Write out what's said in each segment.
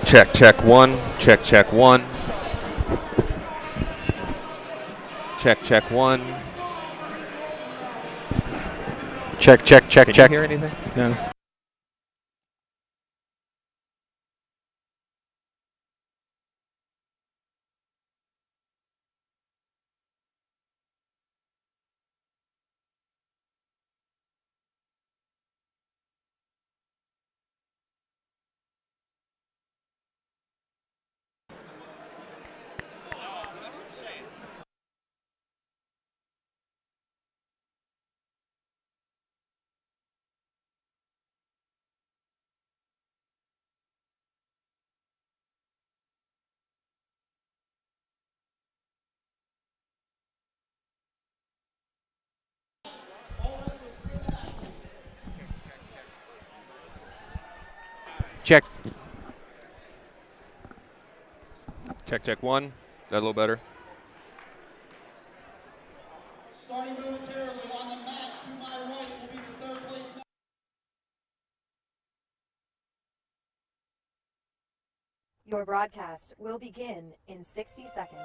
Check, check, one. Check, check, one. Check, check, one. Check, check, check, Can check. you hear anything? No. Check. Check, check, one. That a little better? Starting momentarily on the mat to my right will be the third place. Your broadcast will begin in 60 seconds.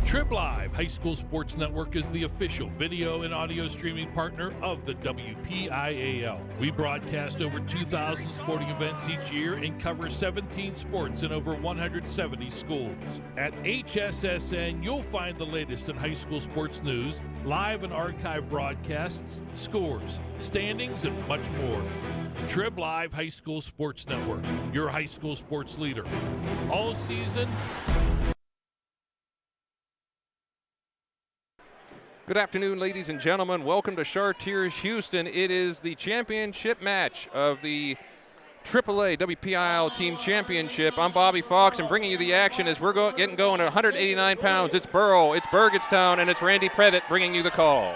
Trib Live High School Sports Network is the official video and audio streaming partner of the WPIAL. We broadcast over 2,000 sporting events each year and cover 17 sports in over 170 schools. At HSSN, you'll find the latest in high school sports news, live and archive broadcasts, scores, standings, and much more. Trib Live High School Sports Network, your high school sports leader. All season. Good afternoon, ladies and gentlemen. Welcome to Chartiers-Houston. It is the championship match of the AAA WPIAL Team Championship. I'm Bobby Fox, and bringing you the action as we're getting going at 189 pounds. It's Burrow, it's Burgettstown, and it's Randy Pettit bringing you the call.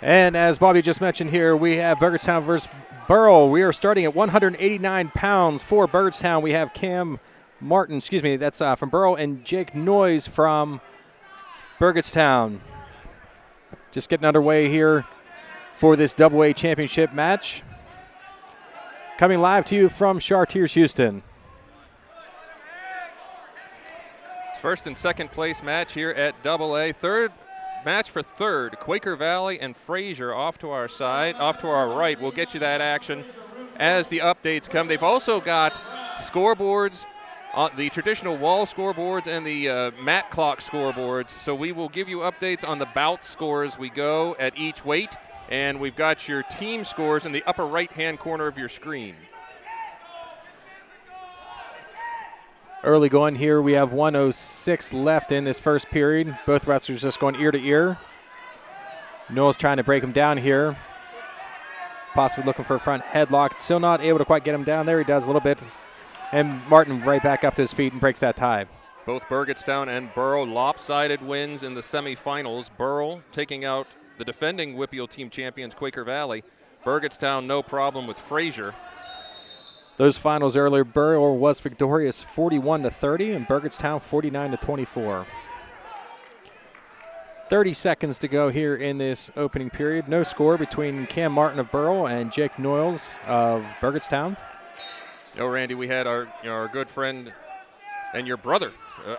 And as Bobby just mentioned here, we have Burgettstown versus Burrow. We are starting at 189 pounds for Burgettstown. We have Cam Martin, that's from Burrow, and Jake Noyes from Burgettstown. Just getting underway here for this AA championship match. Coming live to you from Chartiers-Houston. It's first and second place match here at AA. Third match for third. Quaker Valley and Fraser off to our side, off to our right. We'll get you that action as the updates come. They've also got scoreboards, the traditional wall scoreboards and the mat clock scoreboards. So we will give you updates on the bout scores we go at each weight. And we've got your team scores in the upper right-hand corner of your screen. Early going here, we have 1:06 left in this first period. Both wrestlers just going ear to ear. Noel's trying to break him down here. Possibly looking for a front headlock. Still not able to quite get him down there. He does a little bit. And Martin right back up to his feet and breaks that tie. Both Burgettstown and Burrow lopsided wins in the semifinals. Burrow taking out the defending WPIAL Team champions Quaker Valley. Burgettstown no problem with Fraser. Those finals earlier, Burrow was victorious 41-30 and Burgettstown 49-24. 30 seconds to go here in this opening period. No score between Cam Martin of Burrow and Jake Noyes of Burgettstown. You know, Randy, we had our good friend and your brother,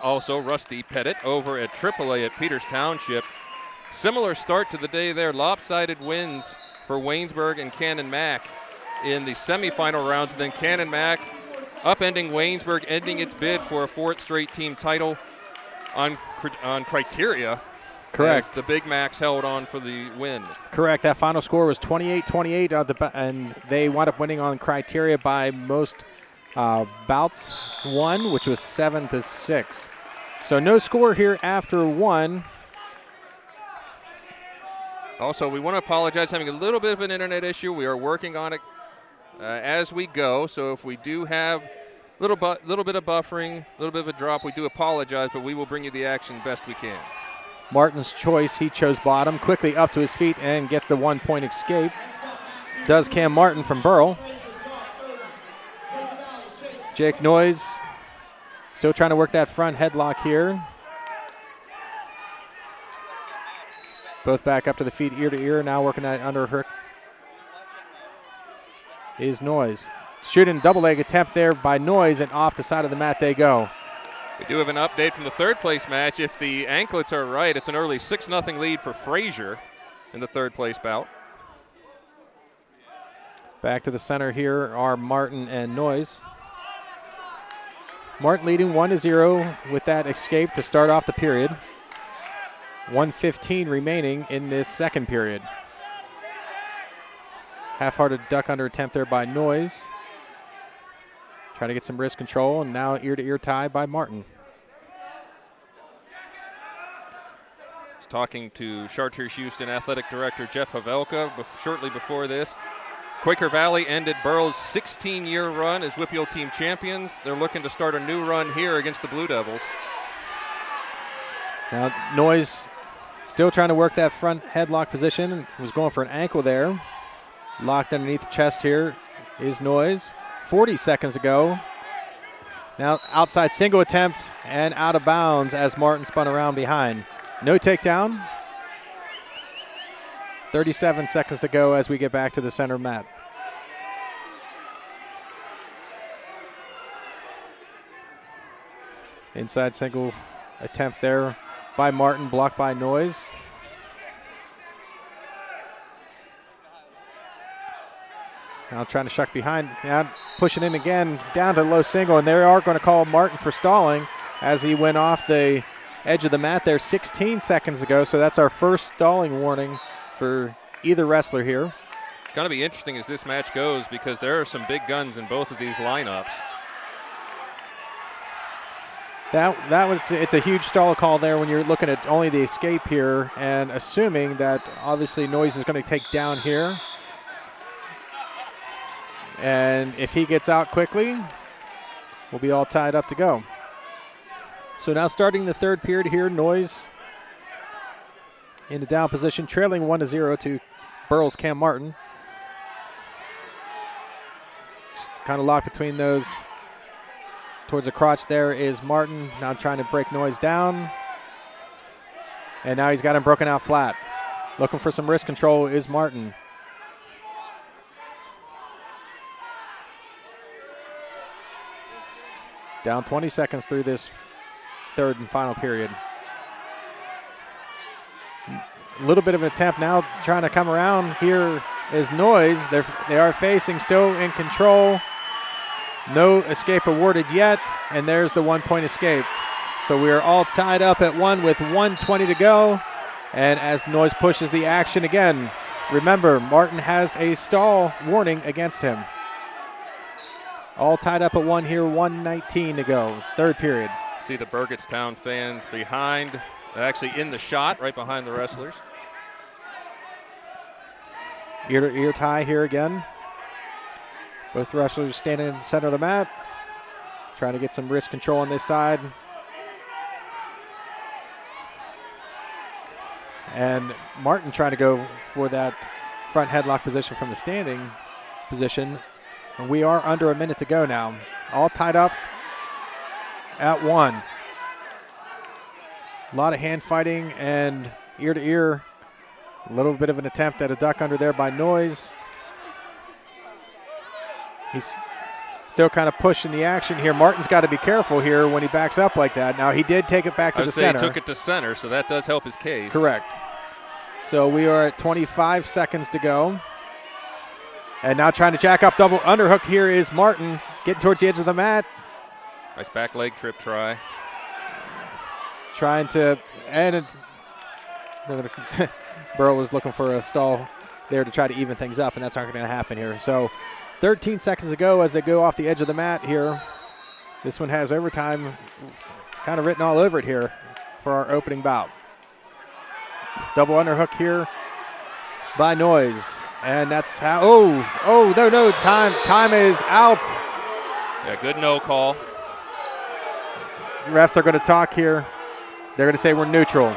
also Rusty Pettit, over at AAA at Peters Township. Similar start to the day there. Lopsided wins for Waynesburg and Cannon Mac in the semifinal rounds. And then Cannon Mac upending Waynesburg, ending its bid for a 4th straight team title on criteria. Correct. As the Big Macs held on for the win. Correct. That final score was 28-28, and they wound up winning on criteria by most bouts won, which was 7-6. So no score here after 1. Also, we want to apologize, having a little bit of an internet issue. We are working on it as we go. So if we do have a little bit of buffering, a little bit of a drop, we do apologize, but we will bring you the action best we can. Martin's choice, he chose bottom, quickly up to his feet and gets the 1-point escape. Does Cam Martin from Burrell. Jake Noyes still trying to work that front headlock here. Both back up to the feet, ear to ear, now working that underhook is Noyes. Shooting double leg attempt there by Noyes, and off the side of the mat they go. We do have an update from the 3rd place match. If the anklets are right, it's an early 6-0 lead for Frazier in the 3rd place bout. Back to the center here are Martin and Noyes. Martin leading 1-0 with that escape to start off the period. 1:15 remaining in this second period. Half-hearted duck under attempt there by Noyes. Trying to get some wrist control, and now ear-to-ear tie by Martin. He's talking to Chartiers-Houston Athletic Director Jeff Havelka shortly before this. Quaker Valley ended Burrow's 16-year run as WPIAL team champions. They're looking to start a new run here against the Blue Devils. Now Noyes still trying to work that front headlock position. Was going for an ankle there. Locked underneath the chest here is Noyes. 40 seconds ago. Now outside single attempt and out of bounds as Martin spun around behind. No takedown. 37 seconds to go as we get back to the center mat. Inside single attempt there by Martin, blocked by Noyes. Now trying to shuck behind, now pushing in again, down to low single, and they are going to call Martin for stalling as he went off the edge of the mat there 16 seconds ago. So that's our first stalling warning for either wrestler here. It's going to be interesting as this match goes because there are some big guns in both of these lineups. It's a huge stall call there when you're looking at only the escape here, and assuming that obviously Noyes is going to take down here. And if he gets out quickly, we'll be all tied up to go. So now starting the 3rd period here, Noyes in the down position, trailing 1-0 to Burrell's Cam Martin. Just kind of locked between those. Towards the crotch there is Martin, now trying to break Noyes down. And now he's got him broken out flat. Looking for some wrist control is Martin. Down 20 seconds through this 3rd and final period. A little bit of an attempt now trying to come around. Here is Noyes. They are facing, still in control. No escape awarded yet, and there's the 1-point escape. So we are all tied up at 1 with 1:20 to go. And as Noyes pushes the action again, remember, Martin has a stall warning against him. All tied up at 1 here, 1:19 to go, 3rd period. See the Burgettstown fans behind, actually in the shot, right behind the wrestlers. Ear-to-ear tie here again. Both wrestlers standing in the center of the mat, trying to get some wrist control on this side. And Martin trying to go for that front headlock position from the standing position. And we are under a minute to go now. All tied up at 1. A lot of hand fighting and ear-to-ear. A little bit of an attempt at a duck under there by Noyes. He's still kind of pushing the action here. Martin's got to be careful here when he backs up like that. Now, he did take it back to the center. He took it to center, so that does help his case. Correct. So we are at 25 seconds to go. And now trying to jack up double underhook here is Martin. getting towards the edge of the mat. Nice back leg trip try. Trying to, and Burrow was looking for a stall there to try to even things up, and that's not going to happen here. So 13 seconds to go as they go off the edge of the mat here. This one has overtime kind of written all over it here for our opening bout. Double underhook here by Noyes. And that's how, no, time is out. Yeah, good no call. The refs are going to talk here. They're going to say we're neutral.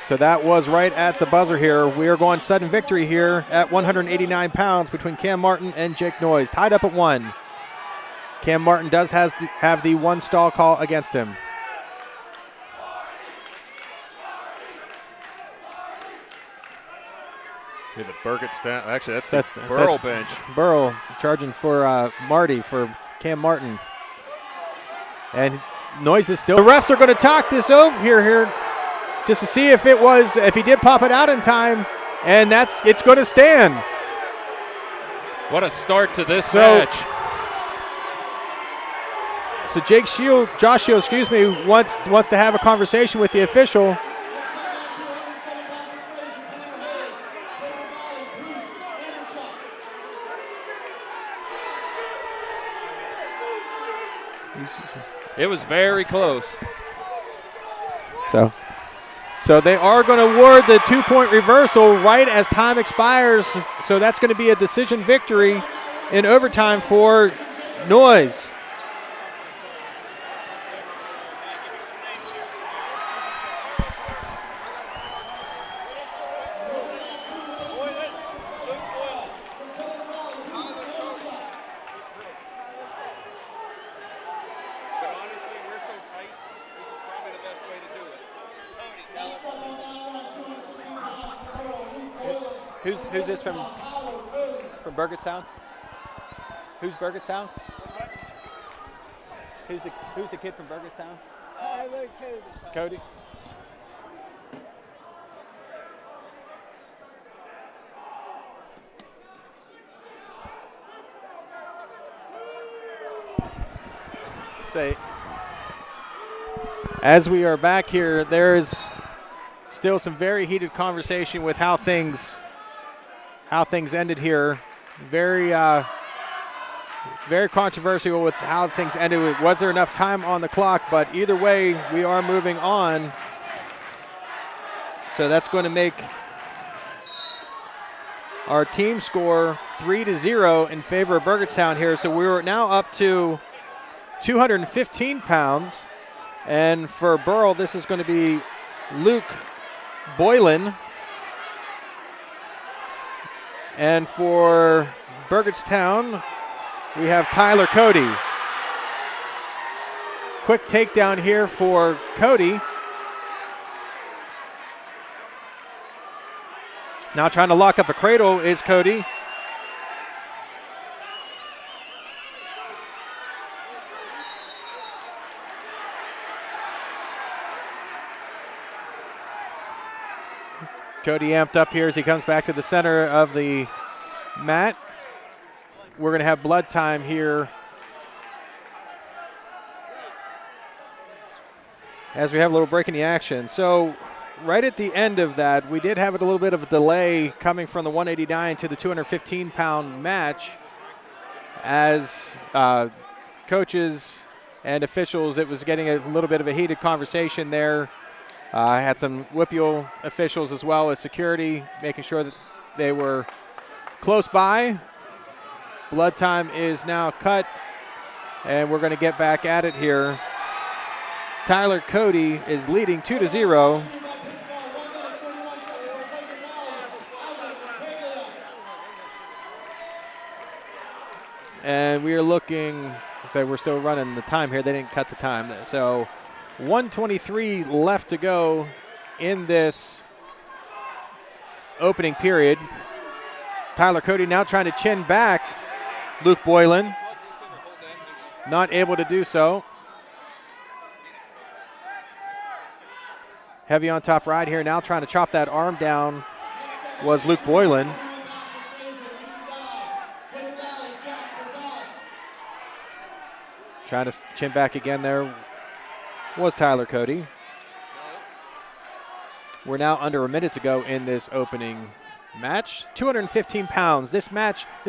So that was right at the buzzer here. We are going sudden victory here at 189 pounds between Cam Martin and Jake Noyes. Tied up at 1. Cam Martin does have the 1 stall call against him. The Burgettstown, actually that's the Burrell bench. Burrell charging for Marty for Cam Martin. And Noyes is still. The refs are going to talk this over here just to see if he did pop it out in time, and it's going to stand. What a start to this match. So Josh Shield, wants to have a conversation with the official. It was very close. So they are going to award the 2-point reversal right as time expires. So that's going to be a decision victory in overtime for Noyes. Who's this from Burgettstown? Who's Burgettstown? Who's the kid from Burgettstown? Cody. As we are back here, there is still some very heated conversation with how things ended here. Very controversial with how things ended. Was there enough time on the clock? But either way, we are moving on. So that's going to make our team score 3-0 in favor of Burgettstown here. So we're now up to 215 pounds. And for Burrell, this is going to be Luke Boylan. And for Burgettstown, we have Tyler Cody. Quick takedown here for Cody. Now trying to lock up a cradle is Cody. Cody amped up here as he comes back to the center of the mat. We're going to have blood time here as we have a little break in the action. So right at the end of that, we did have a little bit of a delay coming from the 189 to the 215-pound match as coaches and officials, it was getting a little bit of a heated conversation there. I had some WPIAL officials as well as security making sure that they were close by. Blood time is now cut, and we're going to get back at it here. Tyler Cody is leading 2-0. And we are looking, so we're still running the time here. They didn't cut the time. So 1:23 left to go in this opening period. Tyler Cody now trying to chin back Luke Boylan. Not able to do so. Heavy on top ride here. Now trying to chop that arm down was Luke Boylan. Trying to chin back again there was Tyler Cody. We're now under a minute to go in this opening match. 215 pounds. This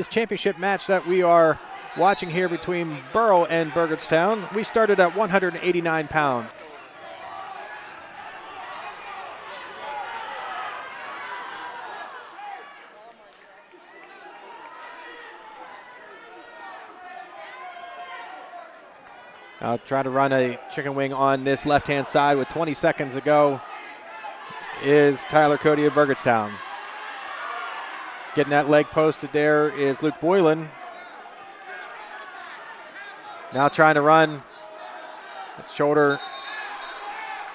championship match that we are watching here between Burrell and Burgettstown, we started at 189 pounds. Now try to run a chicken wing on this left-hand side with 20 seconds to go is Tyler Cody of Burgettstown. Getting that leg posted there is Luke Boylan. Now trying to run. Shoulder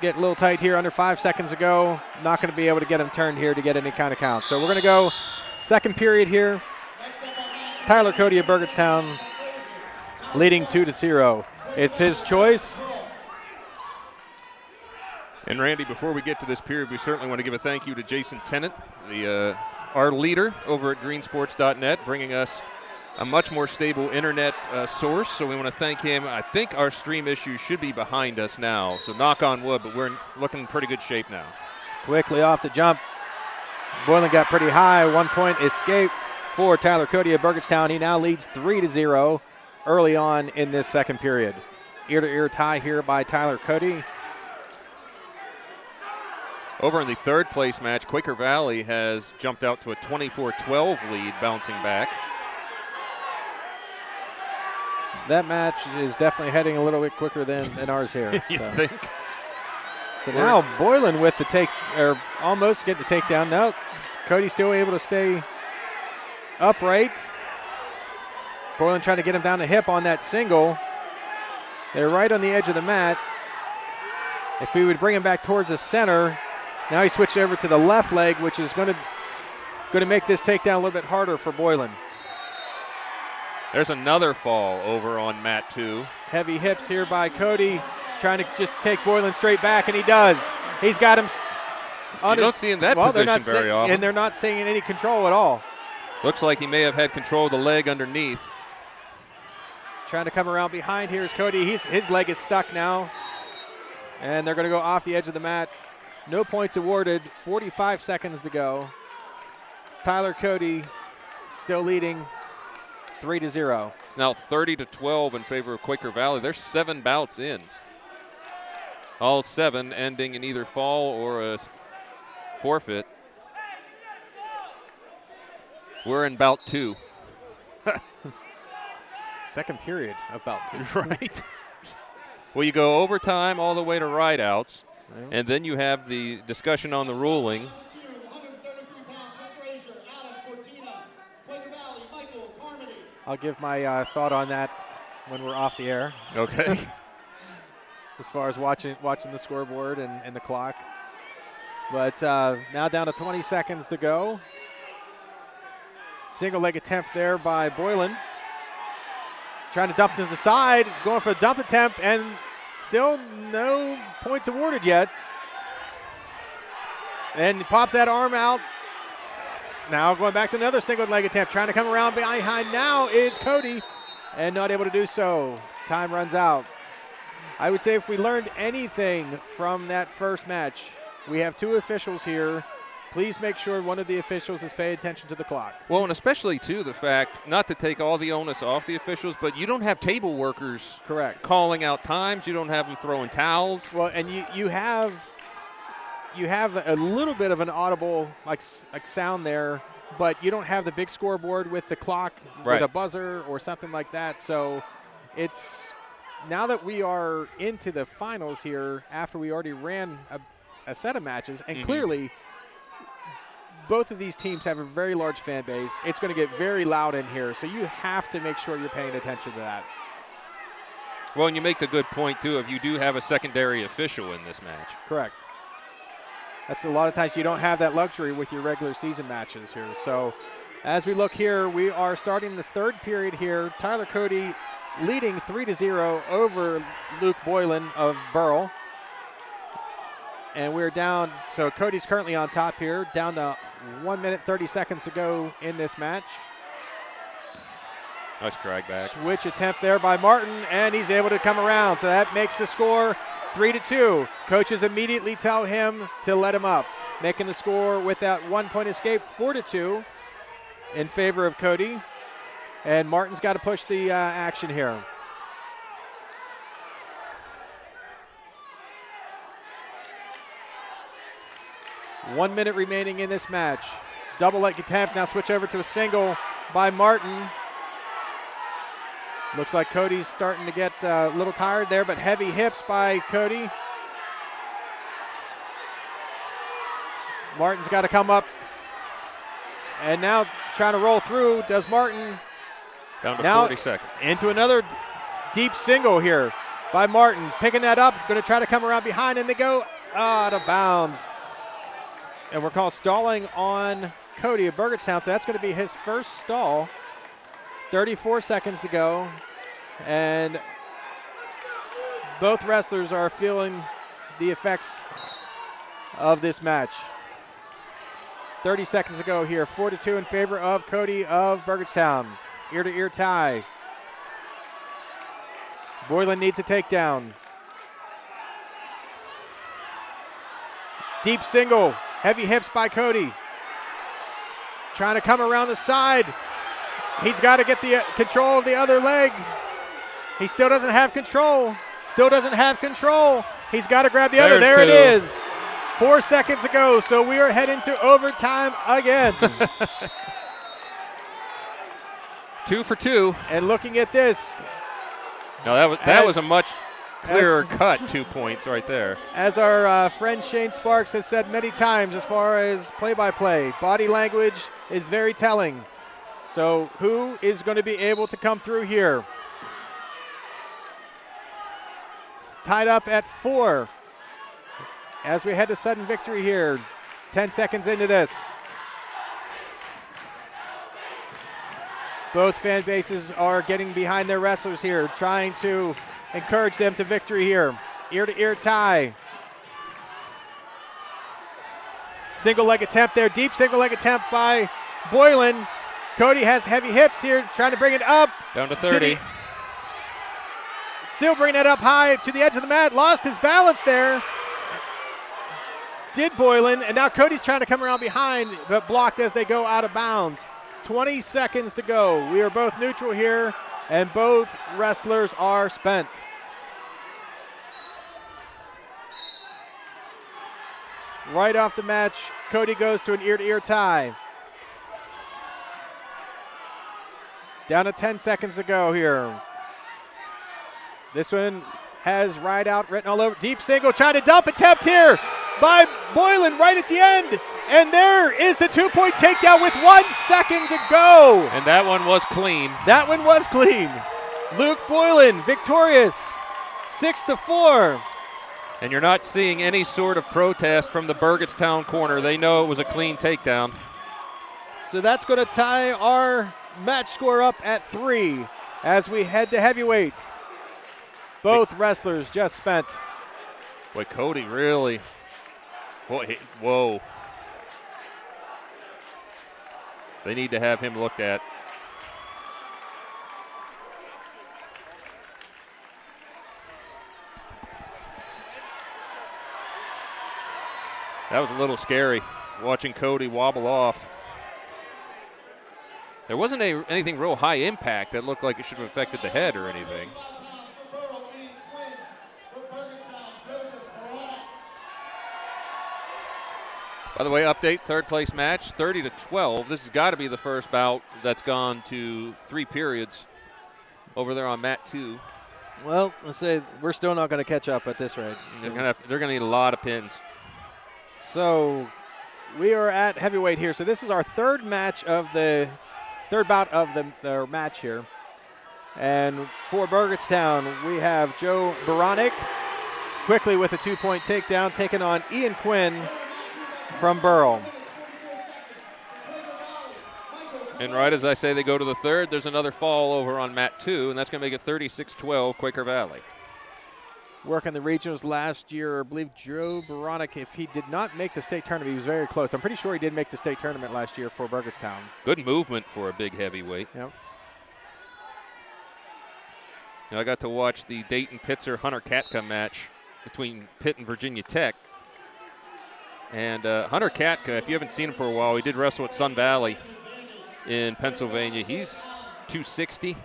get a little tight here, under 5 seconds to go. Not going to be able to get him turned here to get any kind of count. So we're going to go second period here. Tyler Cody of Burgettstown leading 2-0. It's his choice. And Randy, before we get to this period, we certainly want to give a thank you to Jason Tennant, our leader over at greensports.net, bringing us a much more stable internet source. So we want to thank him. I think our stream issues should be behind us now. So knock on wood, but we're looking in pretty good shape now. Quickly off the jump. Boylan got pretty high. 1 point escape for Tyler Cody of Burgettstown. He now leads 3-0 early on in this second period. Ear-to-ear tie here by Tyler Cody. Over in the third place match, Quaker Valley has jumped out to a 24-12 lead, bouncing back. That match is definitely heading a little bit quicker than ours here. You think? So now Boylan with the take, or almost get the takedown. No, Cody's still able to stay upright. Boylan trying to get him down the hip on that single. They're right on the edge of the mat. If we would bring him back towards the center, now he switched over to the left leg, which is going to make this takedown a little bit harder for Boylan. There's another fall over on mat 2. Heavy hips here by Cody, trying to just take Boylan straight back, and he does. He's got him on you don't see in that position very often. And they're not seeing any control at all. Looks like he may have had control of the leg underneath. Trying to come around behind here is Cody. His leg is stuck now. And they're going to go off the edge of the mat. No points awarded. 45 seconds to go. Tyler Cody still leading 3-0. It's now 30-12 in favor of Quaker Valley. They're 7 bouts in. All 7 ending in either fall or a forfeit. We're in bout 2. Second period of bout 2. Right. Well, you go overtime all the way to rideouts, and then you have the discussion on the ruling. I'll give my thought on that when we're off the air. Okay. As far as watching the scoreboard and the clock. But now down to 20 seconds to go. Single leg attempt there by Boylan. Trying to dump to the side, going for a dump attempt, and still no points awarded yet. And he pops that arm out. Now going back to another single leg attempt, trying to come around behind now is Cody, and not able to do so. Time runs out. I would say if we learned anything from that first match, we have 2 officials here. Please make sure one of the officials is paying attention to the clock. Well, and especially, too, the fact, not to take all the onus off the officials, but you don't have table workers correct calling out times. You don't have them throwing towels. Well, and you have a little bit of an audible like sound there, but you don't have the big scoreboard with the clock right. with a buzzer or something like that. So it's now that we are into the finals here after we already ran a set of matches, and clearly – both of these teams have a very large fan base. It's going to get very loud in here, so you have to make sure you're paying attention to that. Well, and you make the good point, too, if you do have a secondary official in this match. Correct. That's a lot of times you don't have that luxury with your regular season matches here. So as we look here, we are starting the third period here. Tyler Cody leading 3-0 over Luke Boylan of Burrell. And we're down, so Cody's currently on top here, down to 1 minute, 30 seconds to go in this match. Nice drag back. Switch attempt there by Martin, and he's able to come around. So that makes the score 3-2. Coaches immediately tell him to let him up, making the score with that 1-point escape 4-2 in favor of Cody. And Martin's got to push the action here. One minute remaining in this match. Double leg attempt, now switch over to a single by Martin. Looks like Cody's starting to get a little tired there, but heavy hips by Cody. Martin's got to come up. And now trying to roll through, does Martin. Down to now 40 seconds. Into another deep single here by Martin. Picking that up, going to try to come around behind, and they go out of bounds. And we're called stalling on Cody of Burgettstown, so that's going to be his first stall. 34 seconds to go, and both wrestlers are feeling the effects of this match. 30 seconds to go here, 4-2 in favor of Cody of Burgettstown. Ear-to-ear tie. Boylan needs a takedown. Deep single, heavy hips by Cody. Trying to come around the side. He's got to get the control of the other leg. He still doesn't have control. Still doesn't have control. He's got to grab the other. There it is. 4 seconds ago, so we are heading to overtime again. 2 for 2. And looking at this. No, that was a much clearer cut 2 points right there. As our friend Shane Sparks has said many times, as far as play-by-play, body language is very telling. So who is going to be able to come through here? Tied up at 4 as we head to sudden victory here. 10 seconds into this. Both fan bases are getting behind their wrestlers here, trying to encourage them to victory here. Ear-to-ear tie. Single leg attempt there, deep single leg attempt by Boylan. Cody has heavy hips here, trying to bring it up. Down to 30. Still bringing it up high to the edge of the mat. Lost his balance there. Did Boylan, and now Cody's trying to come around behind, but blocked as they go out of bounds. 20 seconds to go. We are both neutral here, and both wrestlers are spent. Right off the match, Cody goes to an ear-to-ear tie. Down to 10 seconds to go here. This one has ride out written all over. Deep single, trying to dump attempt here by Boylan right at the end. And there is the 2-point takedown with 1 second to go. And that one was clean. That one was clean. Luke Boylan victorious, 6-4. And you're not seeing any sort of protest from the Burgettstown corner. They know it was a clean takedown. So that's going to tie our match score up at 3 as we head to heavyweight. Both wrestlers just spent. Boy, Cody really. Whoa. They need to have him looked at. That was a little scary, watching Cody wobble off. There wasn't anything real high impact that looked like it should have affected the head or anything. By the way, update, third place match, 30-12. This has got to be the first bout that's gone to 3 periods over there on mat 2. Well, let's say we're still not going to catch up at this rate. They're going to need a lot of pins. So we are at heavyweight here. So this is our third bout of the match here. And for Burgettstown, we have Joe Baronic quickly with a 2-point takedown, taking on Ian Quinn from Burrell. And right as I say they go to the third, there's another fall over on mat 2, and that's going to make it 36-12 Quaker Valley. Working the regionals last year, I believe Joe Baronic, if he did not make the state tournament, he was very close. I'm pretty sure he did make the state tournament last year for Burgettstown. Good movement for a big heavyweight. Yep. I got to watch the Dayton-Pitzer Hunter Katka match between Pitt and Virginia Tech. And Hunter Katka, if you haven't seen him for a while, he did wrestle at Sun Valley in Pennsylvania. He's 260.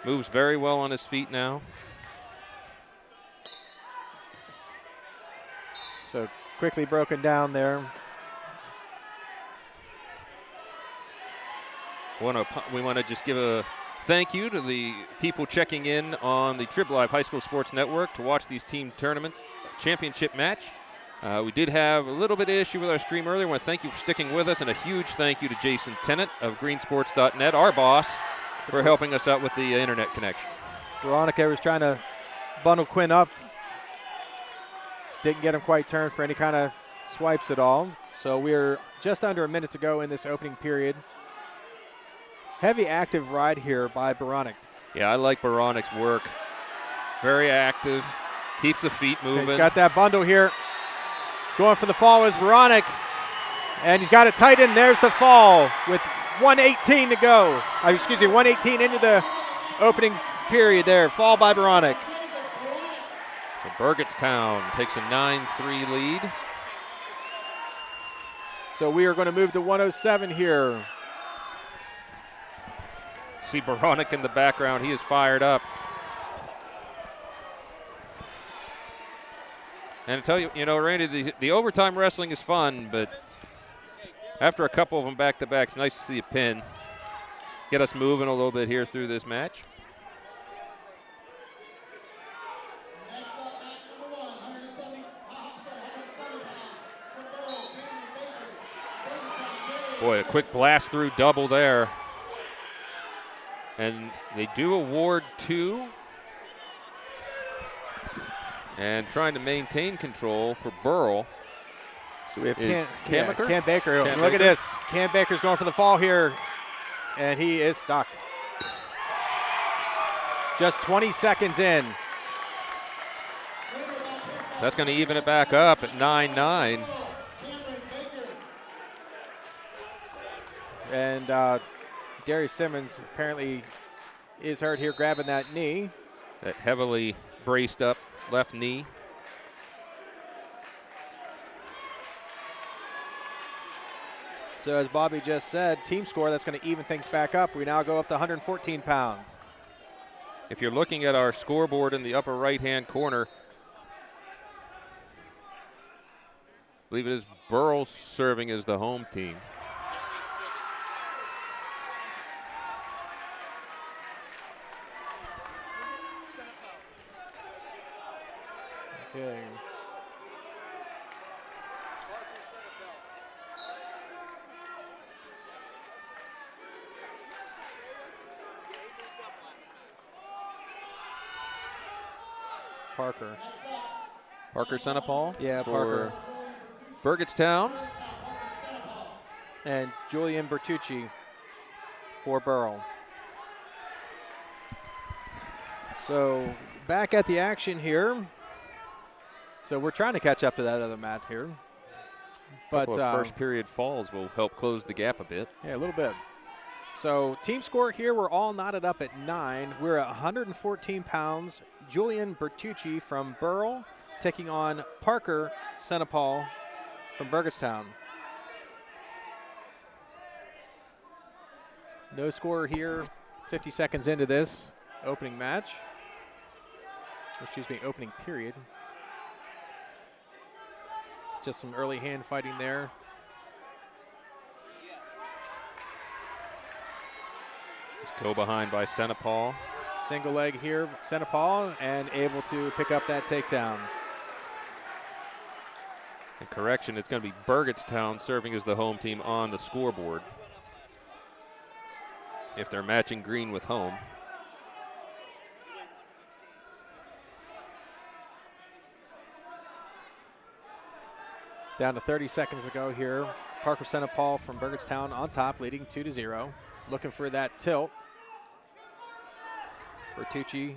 Moves very well on his feet now. So quickly broken down there. We want to just give a thank you to the people checking in on the Trib Live High School Sports Network to watch these team tournament championship match. We did have a little bit of issue with our stream earlier. I want to thank you for sticking with us, and a huge thank you to Jason Tennant of greensports.net, our boss, for helping us out with the internet connection. Veronica was trying to bundle Quinn up. Didn't get him quite turned for any kind of swipes at all. So we're just under a minute to go in this opening period. Heavy active ride here by Baranek. Yeah, I like Baranik's work. Very active, keeps the feet moving. So he's got that bundle here. Going for the fall is Baranek. And he's got it tight in. There's the fall with 1:18 to go. 1:18 into the opening period there. Fall by Baranek. So Burgettstown takes a 9-3 lead. So we are going to move to 107 here. See Baranek in the background. He is fired up. And I tell you, Randy, the overtime wrestling is fun, but after a couple of them back-to-back, it's nice to see a pin. Get us moving a little bit here through this match. Next up, match number 1, 107 pounds. From Burrow, Cameron Baker. Burgettstown, Boy, a quick blast through double there. And they do award 2. And trying to maintain control for Burrell. So we have Cam Baker. Look at this. Cam Baker's going for the fall here, and he is stuck. Just 20 seconds in. That's going to even it back up at 9-9. And Darius Simmons apparently is hurt here, grabbing that knee. That heavily braced up left knee. So as Bobby just said, team score, that's going to even things back up. We now go up to 114 pounds. If you're looking at our scoreboard in the upper right-hand corner, I believe it is Burrell serving as the home team. Okay. Parker Senapal. Yeah, for Parker. Burgettstown. And Julian Bertucci for Burrell. So back at the action here. So we're trying to catch up to that other mat here. But First period falls will help close the gap a bit. Yeah, a little bit. So team score here, we're all knotted up at 9. We're at 114 pounds. Julian Bertucci from Burrell taking on Parker Senapal from Burgettstown. No score here, 50 seconds into this opening match. Opening period. Just some early hand fighting there. Just go behind by Senapal. Single leg here, Senapal, and able to pick up that takedown. And correction, it's going to be Burgettstown serving as the home team on the scoreboard, if they're matching green with home. Down to 30 seconds to go here. Parker Senapal from Burgettstown on top, leading 2-0. Looking for that tilt. Bertucci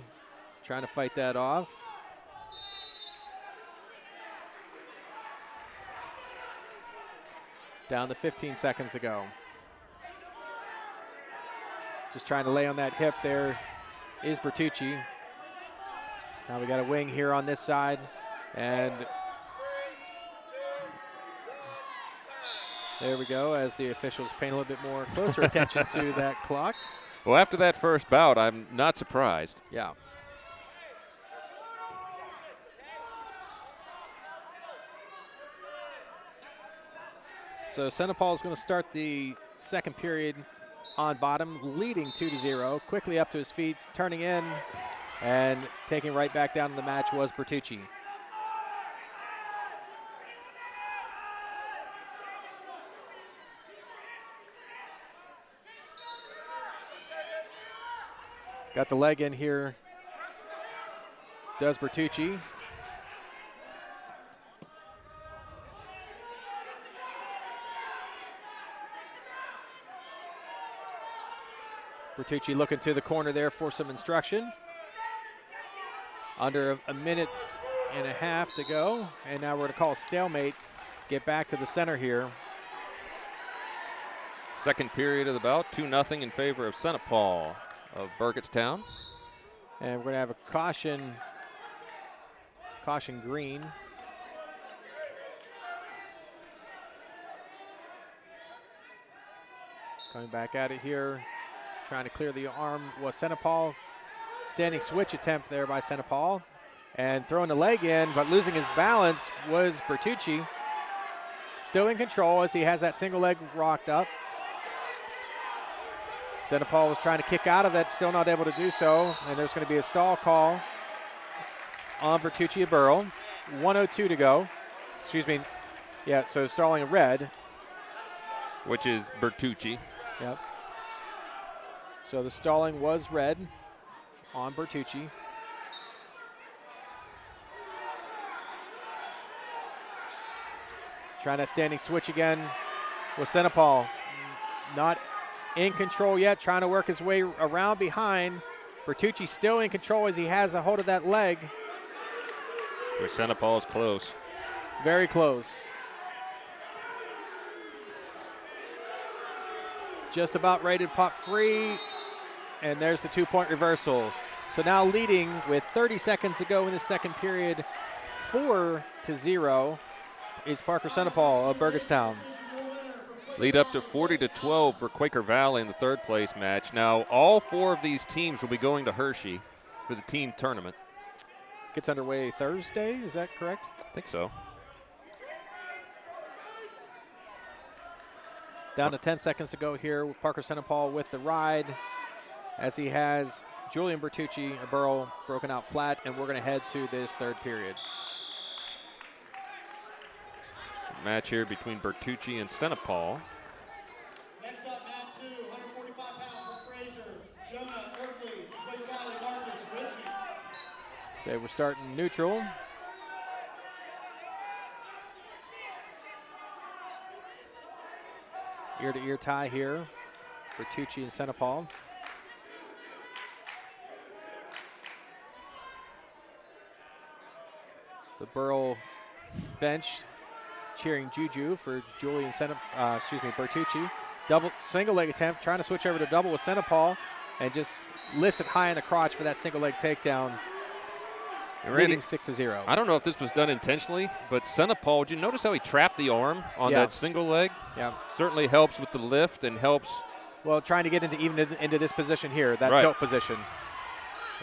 trying to fight that off. Down to 15 seconds to go. Just trying to lay on that hip there is Bertucci. Now we got a wing here on this side. And there we go, as the officials paying a little bit more closer attention to that clock. Well, after that first bout, I'm not surprised. Yeah. So Senepal is going to start the second period on bottom, leading 2-0. Quickly up to his feet, turning in, and taking right back down in the match was Bertucci. Got the leg in here, does Bertucci. Bertucci looking to the corner there for some instruction. Under a minute and a half to go, and now we're going to call a stalemate. Get back to the center here. Second period of the bout, 2-0 in favor of Senepal of Burgettstown. And we're going to have a caution green. Coming back at it here, trying to clear the arm was Senepal. Standing switch attempt there by Senepal. And throwing the leg in, but losing his balance was Bertucci. Still in control as he has that single leg rocked up. Senepal was trying to kick out of it, still not able to do so. And there's going to be a stall call on Bertucci Burrell. 1:02 to go. Excuse me. Yeah, so stalling red. Which is Bertucci. Yep. So the stalling was red on Bertucci. Trying that standing switch again with Senepal. Not in control yet, trying to work his way around behind. Bertucci still in control as he has a hold of that leg. Where Senepal is close. Very close. Just about ready to pop free. And there's the 2-point reversal. So now leading with 30 seconds to go in the second period, 4-0 is Parker Senepal of Burgettstown. Lead up to 40-12 for Quaker Valley in the third place match. Now all four of these teams will be going to Hershey for the team tournament. Gets underway Thursday, is that correct? I think so. Down to 10 seconds to go here with Parker Senepal with the ride as he has Julian Bertucci, a Burrell broken out flat, and we're going to head to this third period. Match here between Bertucci and Senepal. Next up, mat 2, 145 pounds from Fraser, Jonah Erkley, Quaker Valley, Marcus Ritchie. So we're starting neutral. Ear-to-ear tie here, Bertucci and Senepal. The Burrell bench cheering Juju for Julian Bertucci. Double single leg attempt, trying to switch over to double with Senepal, and just lifts it high in the crotch for that single leg takedown. Leading 6-0. I don't know if this was done intentionally, but Senepal, did you notice how he trapped the arm on that single leg? Yeah. Certainly helps with the lift and helps. Well, trying to get into this position here, that tilt position.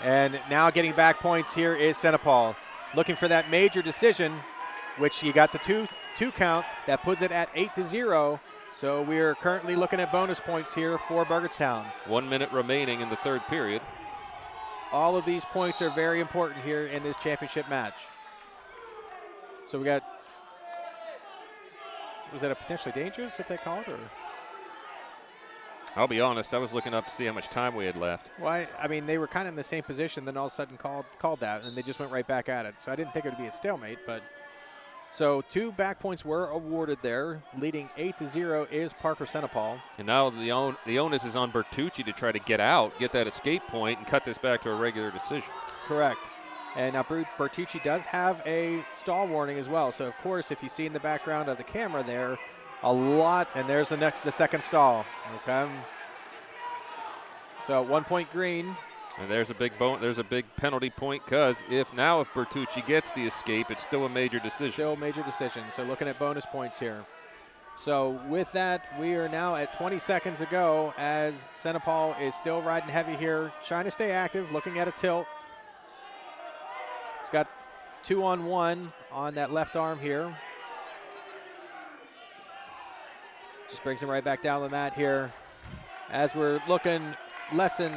And now getting back points here is Senepal. Looking for that major decision, which he got the two count. That puts it at 8-0. So we are currently looking at bonus points here for Burgettstown. 1 minute remaining in the third period. All of these points are very important here in this championship match. So we got, was that a potentially dangerous that they called, or? I'll be honest, I was looking up to see how much time we had left. Well, I mean, they were kind of in the same position, then all of a sudden called that, and they just went right back at it. So I didn't think it would be a stalemate, but. So 2 back points were awarded there. Leading 8-0 is Parker Senepal. And now the onus is on Bertucci to try to get out, get that escape point, and cut this back to a regular decision. Correct. And now Bertucci does have a stall warning as well. So, of course, if you see in the background of the camera there, a lot, and there's the second stall. Okay. So 1 point green And there's a big penalty point because if Bertucci gets the escape, it's still a major decision. Still a major decision. So looking at bonus points here. So with that, we are now at 20 seconds ago as Senepal is still riding heavy here, trying to stay active, looking at a tilt. He's got 2-on-1 on that left arm here. Just brings him right back down the mat here as we're looking less than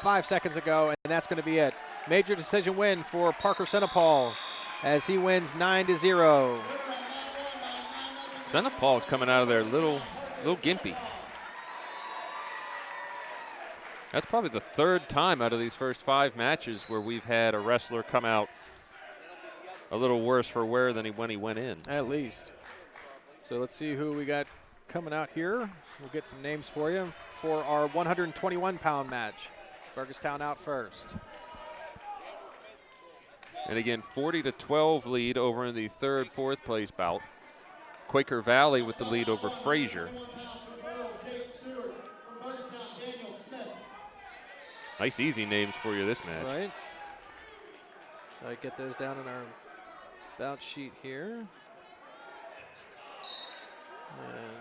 5 seconds ago, and that's going to be it. Major decision win for Parker Senepal as he wins 9-0. Senepal is coming out of there little gimpy. That's probably the third time out of these first 5 matches where we've had a wrestler come out a little worse for wear than when he went in. At least. So let's see who we got coming out here. We'll get some names for you for our 121-pound match. Burgettstown out first. And again, 40-12 lead over in the third, fourth place bout. Quaker Valley with the lead over Frazier. Nice easy names for you this match. Right. So I get those down in our bout sheet here. And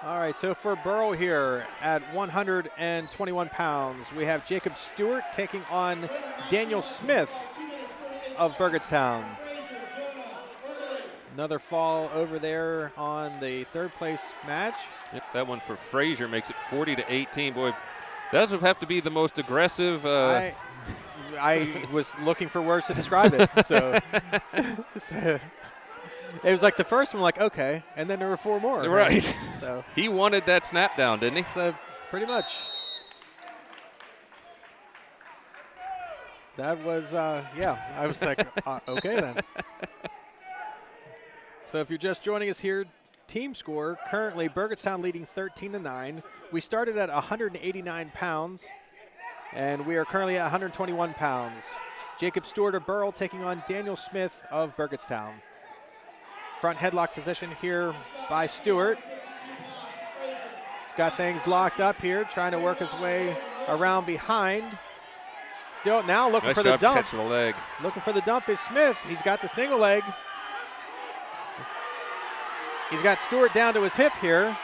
all right, so for Burrow here at 121 pounds, we have Jacob Stewart taking on Daniel Smith of Burgettstown. Another fall over there on the third place match. Yep, that one for Frazier makes it 40-18. Boy, that would have to be the most aggressive. I was looking for words to describe it. So it was like the first one, like, okay, and then there were 4 more. Right. So he wanted that snap down, didn't he? So pretty much. That was, yeah, I was like, okay then. So if you're just joining us here, team score, currently Burgettstown leading 13-9. We started at 189 pounds, and we are currently at 121 pounds. Jacob Stewart of Burrell taking on Daniel Smith of Burgettstown. Front headlock position here by Stewart. He's got things locked up here, trying to work his way around behind. Still now looking nice for the job dump. catching the leg. Looking for the dump is Smith. He's got the single leg. He's got Stewart down to his hip here.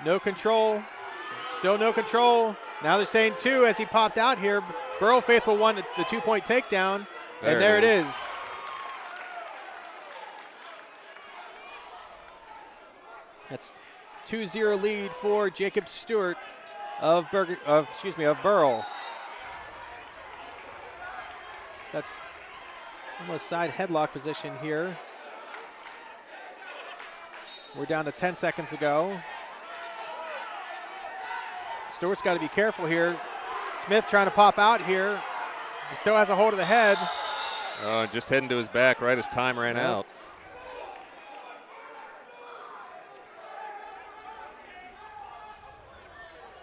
No control. Still no control. Now they're saying 2 as he popped out here. Burrow Faithful won the 2-point takedown. And there it is. That's 2-0 lead for Jacob Stewart of Burrell. That's almost side headlock position here. We're down to 10 seconds to go. Stewart's got to be careful here. Smith trying to pop out here. He still has a hold of the head. Just heading to his back right as time ran out.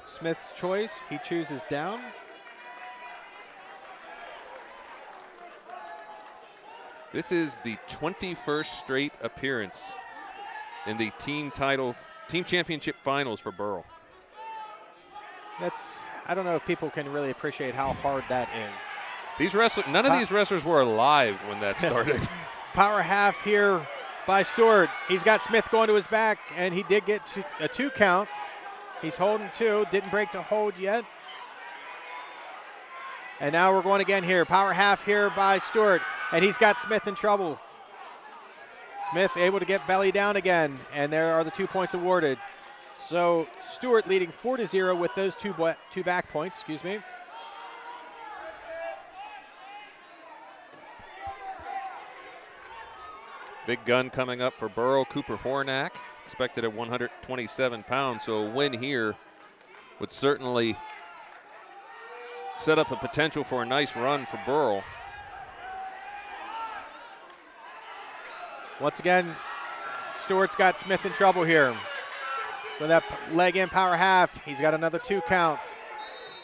Smith's choice. He chooses down. This is the 21st straight appearance in the team championship finals for Burrell. I don't know if people can really appreciate how hard that is. None of these wrestlers were alive when that started. Power half here by Stewart. He's got Smith going to his back, and he did get a 2 count. He's holding 2, didn't break the hold yet. And now we're going again here. Power half here by Stewart, and he's got Smith in trouble. Smith able to get belly down again, and there are the 2 points awarded. So Stewart leading 4-0 with those two back points, excuse me. Big gun coming up for Burrell, Cooper Hornack, expected at 127 pounds. So a win here would certainly set up a potential for a nice run for Burrell. Once again, Stewart's got Smith in trouble here. So that leg in power half, he's got another 2 count.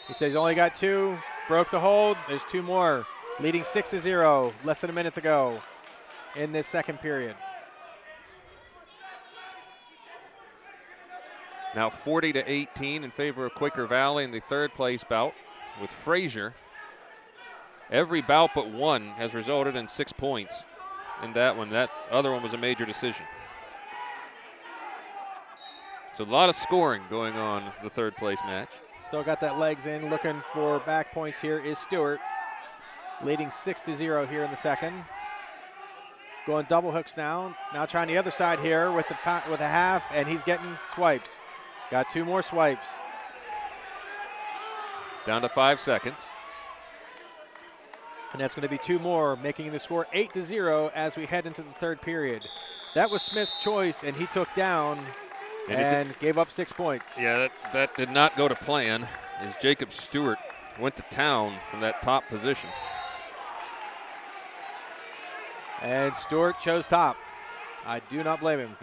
He says he's only got 2, broke the hold, there's 2 more. leading 6-0, less than a minute to go in this second period. Now 40-18 in favor of Quaker Valley in the third place bout with Frazier. Every bout but one has resulted in 6 points in that one. That other one was a major decision. So a lot of scoring going on in the third place match. Still got that legs in, looking for back points here is Stewart, leading 6-0 here in the second. Going double hooks now. Now trying the other side here with a half, and he's getting swipes. Got 2 more swipes. Down to 5 seconds. And that's going to be 2 more, making the score 8-0 as we head into the third period. That was Smith's choice, and he took down and gave up 6 points. Yeah, that did not go to plan as Jacob Stewart went to town from that top position. And Stewart chose top. I do not blame him.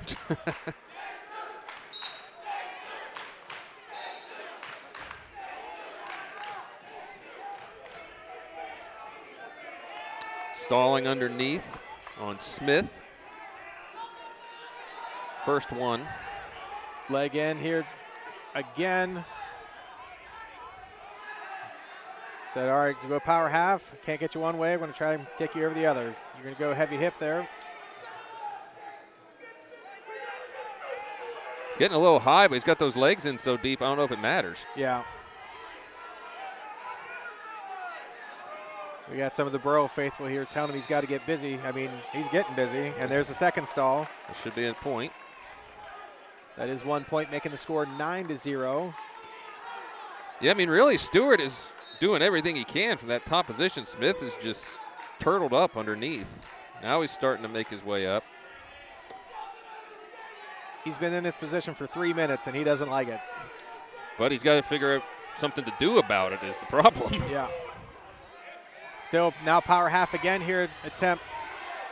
Stalling underneath on Smith. First one. Leg in here again. Said, all right, go power half. Can't get you one way. I'm going to try and take you over the other. You're going to go heavy hip there. He's getting a little high, but he's got those legs in so deep, I don't know if it matters. Yeah. We got some of the Burrow faithful here telling him he's got to get busy. I mean, he's getting busy. And there's the second stall. It should be a point. That is 1 point, making the score 9-0. Yeah, I mean, really, Stewart is doing everything he can from that top position. Smith is just turtled up underneath. Now he's starting to make his way up. He's been in this position for 3 minutes, and he doesn't like it. But he's got to figure out something to do about it is the problem. Yeah. Still now power half again here, attempt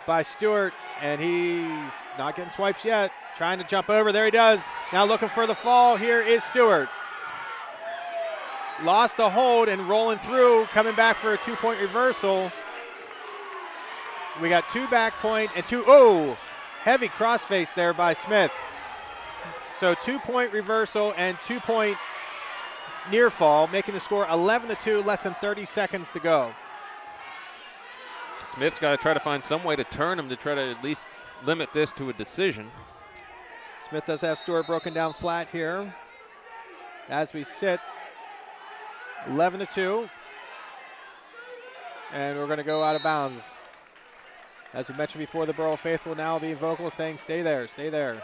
by Stewart, and he's not getting swipes yet. Trying to jump over, there he does. Now looking for the fall, here is Stewart. Lost the hold and rolling through, coming back for a 2-point reversal. We got 2 back point and 2, heavy crossface there by Smith. So 2-point reversal and 2-point near fall, making the score 11-2, less than 30 seconds to go. Smith's got to try to find some way to turn him to try to at least limit this to a decision. Smith does have Stewart broken down flat here. As we sit 11-2. And we're going to go out of bounds. As we mentioned before, the Burrow faithful now being vocal, saying stay there, stay there.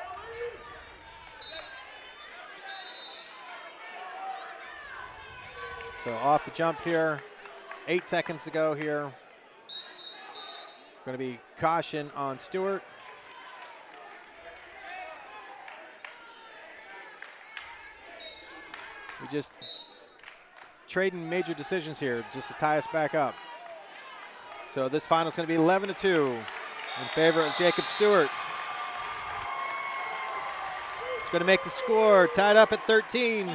So off the jump here. 8 seconds to go here. Going to be caution on Stewart. We just trading major decisions here just to tie us back up. So this final is going to be 11-2 in favor of Jacob Stewart. It's going to make the score tied up at 13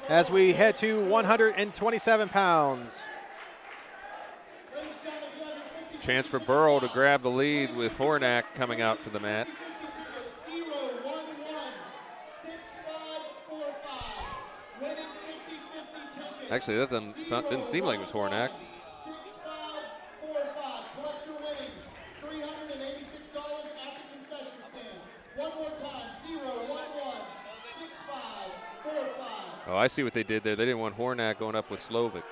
as we head to 127 pounds. Chance for Burrow to grab the lead with Hornak coming out to the mat. Actually, that didn't seem like it was Hornak. 6545. Collect your winnings. $386 at the concession stand. One more time. 0116545. Oh, I see what they did there. They didn't want Hornak going up with Slovic.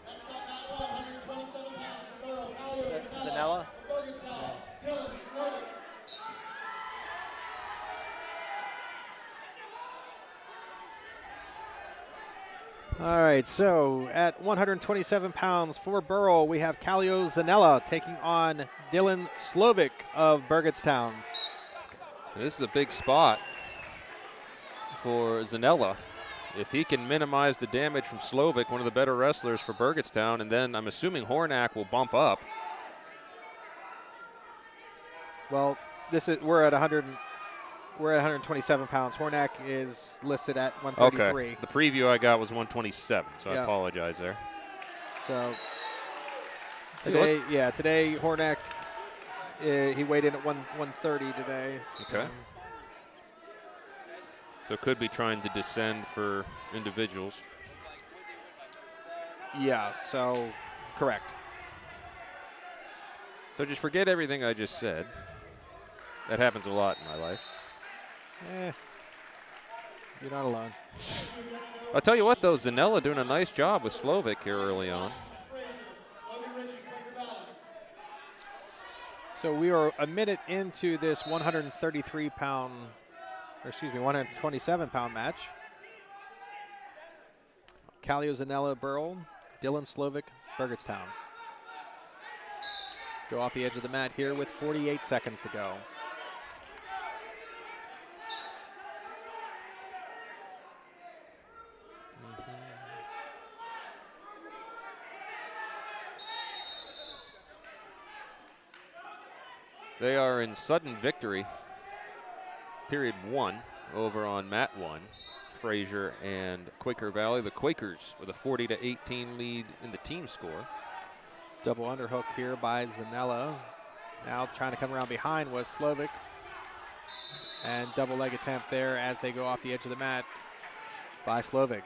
Next up, Matt 127 pounds for Burrow. Calio Zanella. Burgestown. Dylan Slovic. All right, so at 127 pounds for Burrow, we have Calio Zanella taking on Dylan Slovic of Burgettstown. This is a big spot for Zanella. If he can minimize the damage from Slovic, one of the better wrestlers for Burgettstown, and then I'm assuming Hornak will bump up. Well, we're at We're at 127 pounds. Hornak is listed at 133. Okay. The preview I got was 127, so I Yeah. apologize there. So Today- today Hornak, he weighed in at 130 today. Okay. So could be trying to descend for individuals. Yeah, so correct. So just forget everything I just said. That happens a lot in my life. You're not alone. I'll tell you what, though, Zanella doing a nice job with Slovic here early on. So we are a minute into this 127-pound match. Kallio, Zanella, Burl, Dylan, Slovic, Burgettstown. Go off the edge of the mat here with 48 seconds to go. They are in sudden victory, period 1, over on mat 1. Fraser and Quaker Valley. The Quakers with a 40-18 lead in the team score. Double underhook here by Zanella. Now trying to come around behind was Slovic. And double leg attempt there as they go off the edge of the mat by Slovic.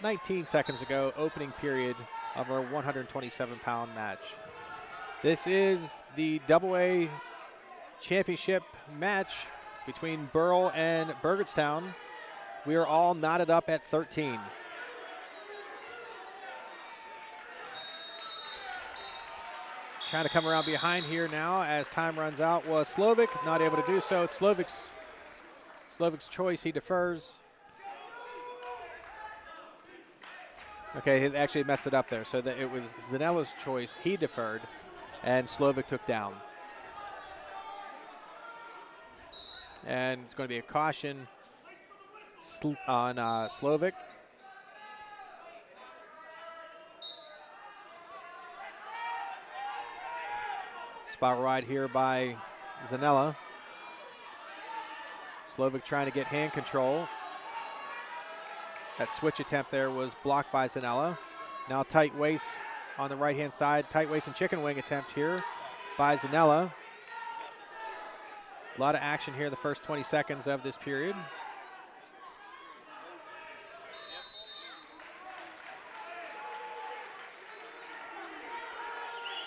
19 seconds ago, opening period of our 127-pound match. This is the AA championship match between Burl and Burgettstown. We are all knotted up at 13. Trying to come around behind here now as time runs out was Slovic, not able to do so. It's Slovic's choice, he defers. Okay, he actually messed it up there. So that it was Zanella's choice, he deferred, and Slovic took down. And it's going to be a caution on Slovic. Spiral ride here by Zanella. Slovic trying to get hand control. That switch attempt there was blocked by Zanella. Now tight waist on the right-hand side. Tight waist and chicken wing attempt here by Zanella. A lot of action here in the first 20 seconds of this period.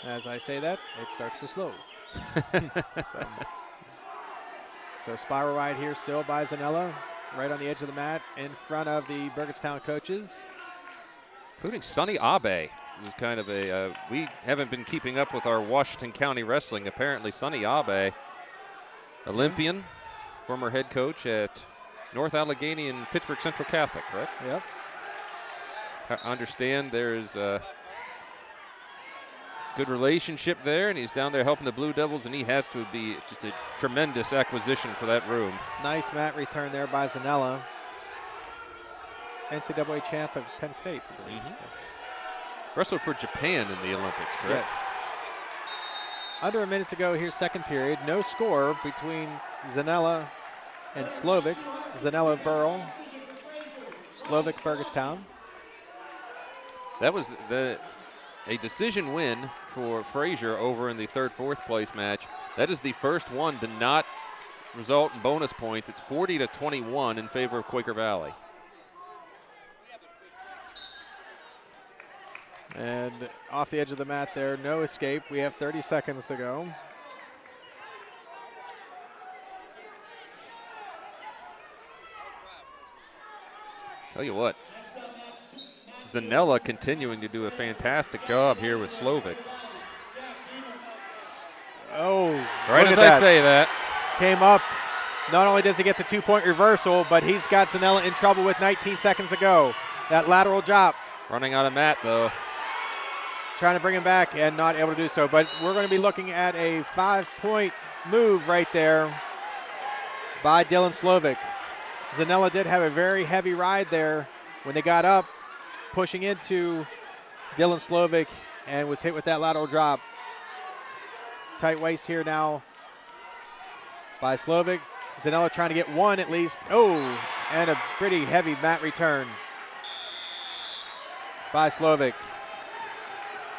As I say that, it starts to slow. So spiral ride here still by Zanella, right on the edge of the mat in front of the Burgettstown coaches. Including Sonny Abe, who's kind of a, we haven't been keeping up with our Washington County wrestling. Apparently Sonny Abe, Olympian, former head coach at North Allegheny and Pittsburgh Central Catholic, right? Yep. I understand there's a good relationship there, and he's down there helping the Blue Devils, and he has to be just a tremendous acquisition for that room. Nice mat return there by Zanella. NCAA champ of Penn State, I believe. Wrestled for Japan in the Olympics, correct? Yes. Under a minute to go here, second period. No score between Zanella and Slovic. Zanella Burl, Slovic Burgettstown. That was a decision win for Fraser over in the third-fourth place match. That is the first one to not result in bonus points. It's 40-21 in favor of Quaker Valley. And off the edge of the mat there, no escape. We have 30 seconds to go. Tell you what, Zanella continuing to do a fantastic job here with Slovic. Oh, Right as I say that. Came up. Not only does he get the two-point reversal, but he's got Zanella in trouble with 19 seconds to go. That lateral drop. Running out of mat, though. Trying to bring him back and not able to do so. But we're going to be looking at a 5-point move right there by Dylan Slovic. Zanella did have a very heavy ride there when they got up, pushing into Dylan Slovic, and was hit with that lateral drop. Tight waist here now by Slovic. Zanella trying to get one at least. Oh, and a pretty heavy mat return by Slovic.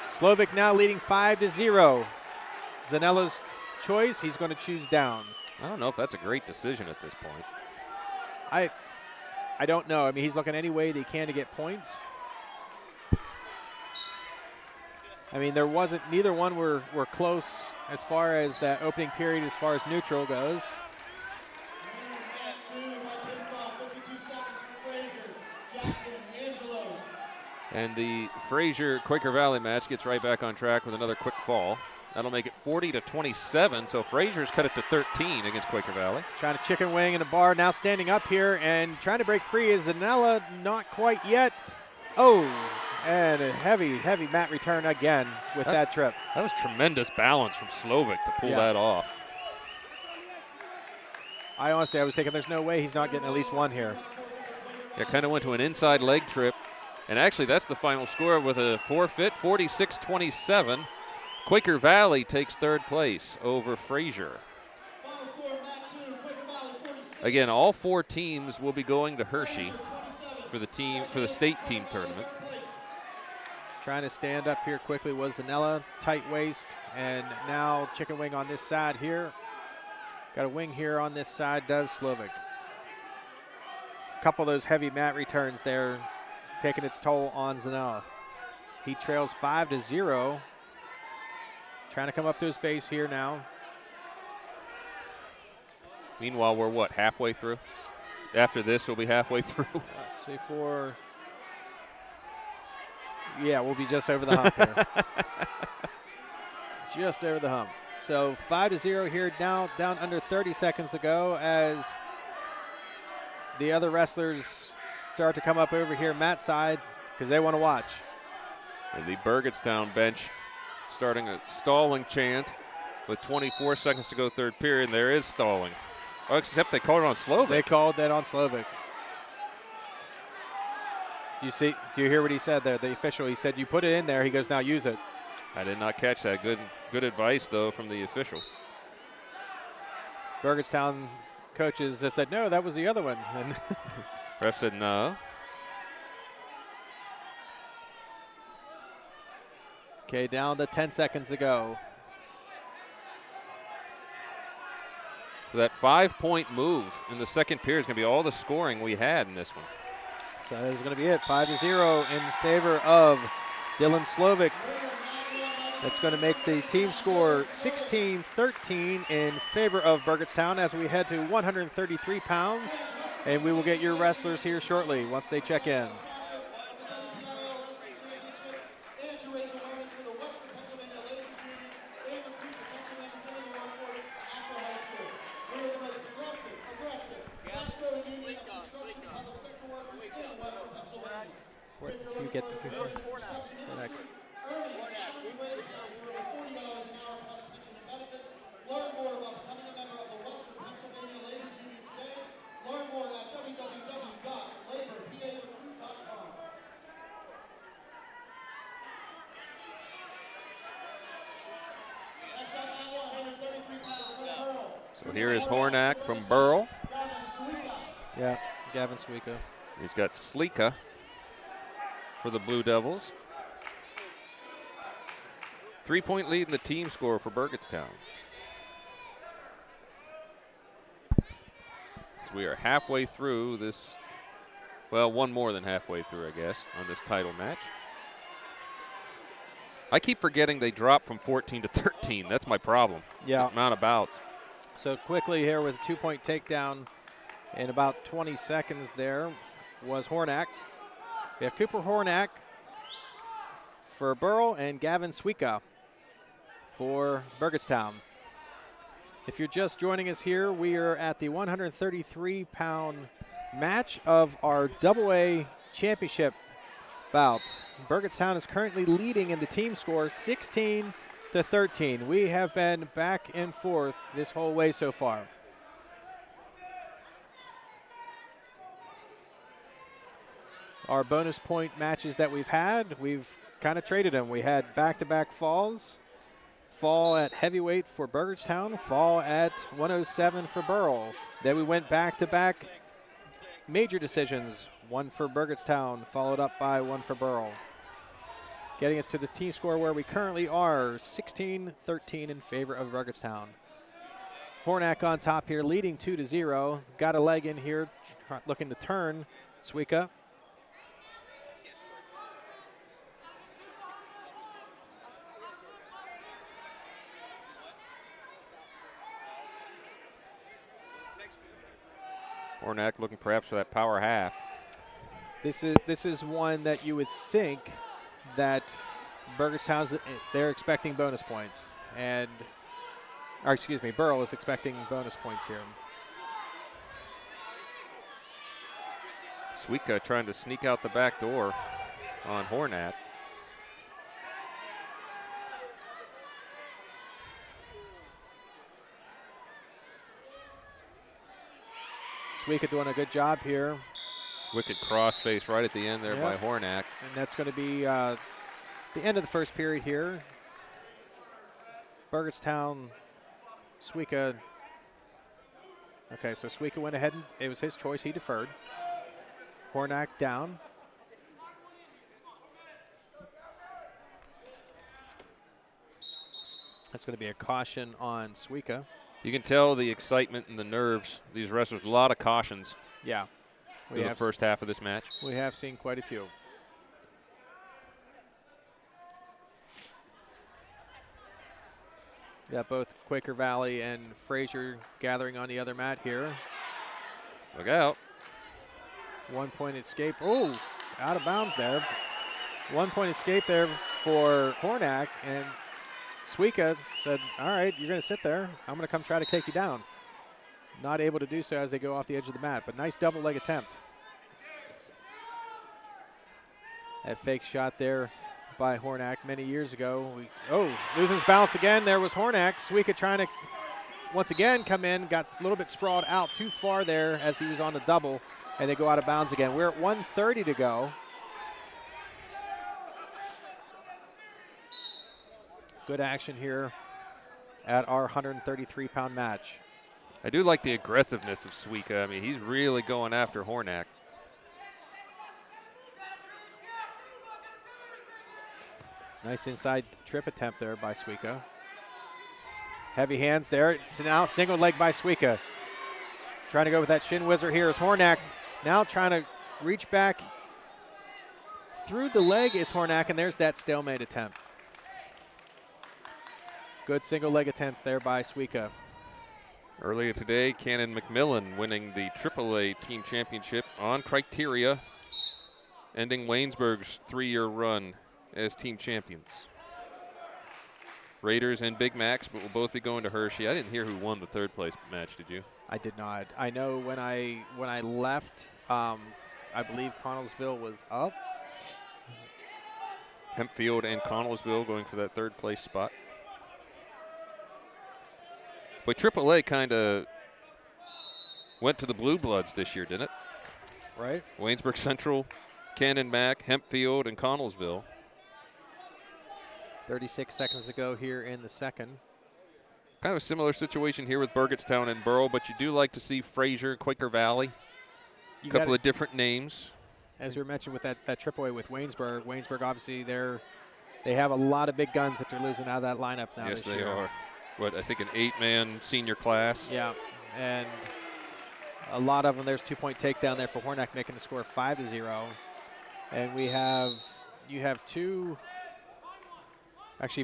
Slovic now leading 5-0. Zanella's choice, he's going to choose down. I don't know if that's a great decision at this point. I don't know. I mean, he's looking any way that he can to get points. I mean, neither one were close as far as that opening period as far as neutral goes. And the Frazier Quaker Valley match gets right back on track with another quick fall. That'll make it 40-27, so Frazier's cut it to 13 against Quaker Valley. Trying to chicken wing in the bar, now standing up here and trying to break free is Zanella, not quite yet. Oh, and a heavy, heavy mat return again with that trip. That was tremendous balance from Slovic to pull that off. I was thinking there's no way he's not getting at least one here. Yeah, kind of went to an inside leg trip. And actually, that's the final score with a forfeit, 46-27. Quaker Valley takes third place over Frazier. Again, all 4 teams will be going to Hershey for the state team tournament. Trying to stand up here quickly was Zanella, tight waist, and now chicken wing on this side here. Got a wing here on this side, does Slovic. A couple of those heavy mat returns there, taking its toll on Zanella. He trails 5-0. Trying to come up to his base here now. Meanwhile, we're what, halfway through? After this, we'll be halfway through. Let's see yeah, we'll be just over the hump here. Just over the hump. So 5-0 here, down under 30 seconds to go as the other wrestlers start to come up over here Matt's side because they want to watch. And the Burgettstown bench starting a stalling chant with 24 seconds to go third period, and there is stalling. Oh, except they called it on Slovic. They called that on Slovic. Do you hear what he said there? The official, he said, you put it in there. He goes, now use it. I did not catch that. Good advice, though, from the official. Burgettstown coaches said, no, that was the other one. And ref said no. Okay, down to 10 seconds to go. So that 5-point move in the second period is going to be all the scoring we had in this one. So that is going to be it, 5-0 in favor of Dylan Slovic. That's going to make the team score 16-13 in favor of Burgettstown as we head to 133 pounds. And we will get your wrestlers here shortly once they check in. Can you get the picture? So here is Hornak from Burl. Yeah, Gavin Suika. He's got Sleeka for the Blue Devils. 3-point lead in the team score for Burgettstown. So we are halfway through this, well, one more than halfway through, I guess, on this title match. I keep forgetting they dropped from 14 to 13. That's my problem. Yeah. The amount of bouts. So quickly here with a 2-point takedown in about 20 seconds there was Hornak. We have Cooper Hornak for Burl and Gavin Suika for Burgettstown. If you're just joining us here, we are at the 133-pound match of our AA championship bout. Burgettstown is currently leading in the team score 16-13. We have been back and forth this whole way so far. Our bonus point matches that we've had, we've kind of traded them. We had back-to-back falls fall at heavyweight for Burgettstown, fall at 107 for Burrell. Then we went back-to-back major decisions, one for Burgettstown, followed up by one for Burrell. Getting us to the team score where we currently are, 16-13 in favor of Burgettstown. Hornack on top here, leading 2-0. Got a leg in here, looking to turn. Suika. Hornack looking perhaps for that power half. This is one that you would think that Burgettstown's, they're expecting bonus points. Burrell is expecting bonus points here. Suika trying to sneak out the back door on Hornack. Suika doing a good job here. Wicked crossface right at the end there by Hornack. And that's going to be the end of the first period here. Burgettstown, Suika. Okay, so Suika went ahead and it was his choice. He deferred. Hornack down. That's going to be a caution on Suika. You can tell the excitement and the nerves. These wrestlers, a lot of cautions. Yeah. In the first half of this match. We have seen quite a few. Got both Quaker Valley and Fraser gathering on the other mat here. Look out. 1 point escape. Oh, out of bounds there. 1 point escape there for Hornack, and Suika said, all right, you're going to sit there. I'm going to come try to take you down. Not able to do so as they go off the edge of the mat, but nice double leg attempt. That fake shot there by Hornack many years ago. Losing his balance again. There was Hornack. Suika trying to once again come in, got a little bit sprawled out too far there as he was on the double, and they go out of bounds again. We're at 1:30 to go. Good action here at our 133-pound match. I do like the aggressiveness of Suika. I mean, he's really going after Hornack. Nice inside trip attempt there by Suika. Heavy hands there. It's now single leg by Suika. Trying to go with that shin whizzer here is Hornack. Now trying to reach back through the leg is Hornack, and there's that stalemate attempt. Good single leg attempt there by Suika. Earlier today, Cannon McMillan winning the AAA team championship on criteria, ending Waynesburg's 3-year run as team champions. Raiders and Big Macs, but will both be going to Hershey. I didn't hear who won the third place match, did you? I did not. I know when I left, I believe Connellsville was up. Hempfield and Connellsville going for that third place spot. But AAA kind of went to the Blue Bloods this year, didn't it? Right. Waynesburg Central, Cannon Mac, Hempfield, and Connellsville. 36 seconds to go here in the second. Kind of a similar situation here with Burgettstown and Burrell, but you do like to see Fraser, Quaker Valley. A couple of different names. As you mentioned with that AAA with Waynesburg. Waynesburg, obviously, they have a lot of big guns that they're losing out of that lineup now Yes, this year. they are. I think an 8-man senior class. Yeah, and a lot of them. There's 2-point takedown there for Hornack, making the score 5-0. And you have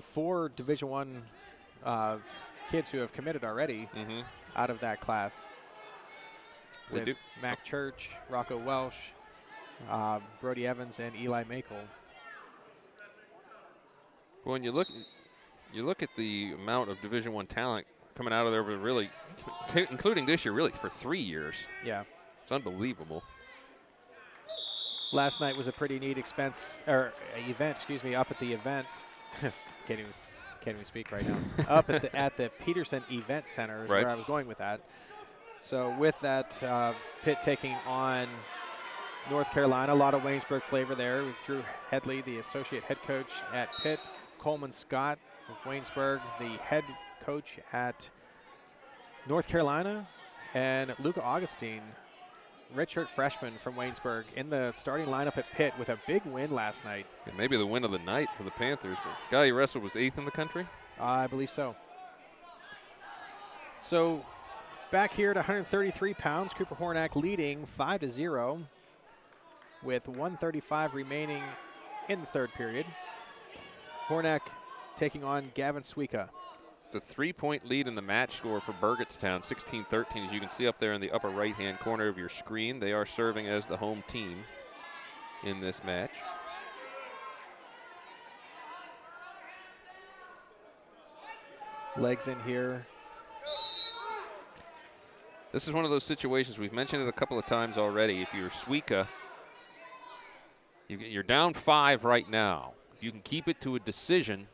four Division I kids who have committed already out of that class. With Mac Church, Rocco Welsh, Brody Evans, and Eli Makel. Well, when you look at the amount of Division I talent coming out of there, really, including this year, really for 3 years. Yeah, it's unbelievable. Last night was a pretty neat event. Up at the event. Can't even speak right now. Up at the Peterson Event Center is where I was going with that. So with that, Pitt taking on North Carolina, a lot of Waynesburg flavor there. Drew Headley, the associate head coach at Pitt. Coleman Scott, of Waynesburg, the head coach at North Carolina, and Luca Augustine, redshirt freshman from Waynesburg, in the starting lineup at Pitt with a big win last night. Yeah, maybe the win of the night for the Panthers. The guy he wrestled was 8th in the country. I believe so. So back here at 133 pounds, Cooper Hornack leading 5-0 with 1:35 remaining in the third period. Hornack taking on Gavin Suika. It's a 3-point lead in the match score for Burgettstown, 16-13. As you can see up there in the upper right-hand corner of your screen, they are serving as the home team in this match. Legs in here. This is one of those situations, we've mentioned it a couple of times already. If you're Suika, you're down 5 right now. If you can keep it to a decision,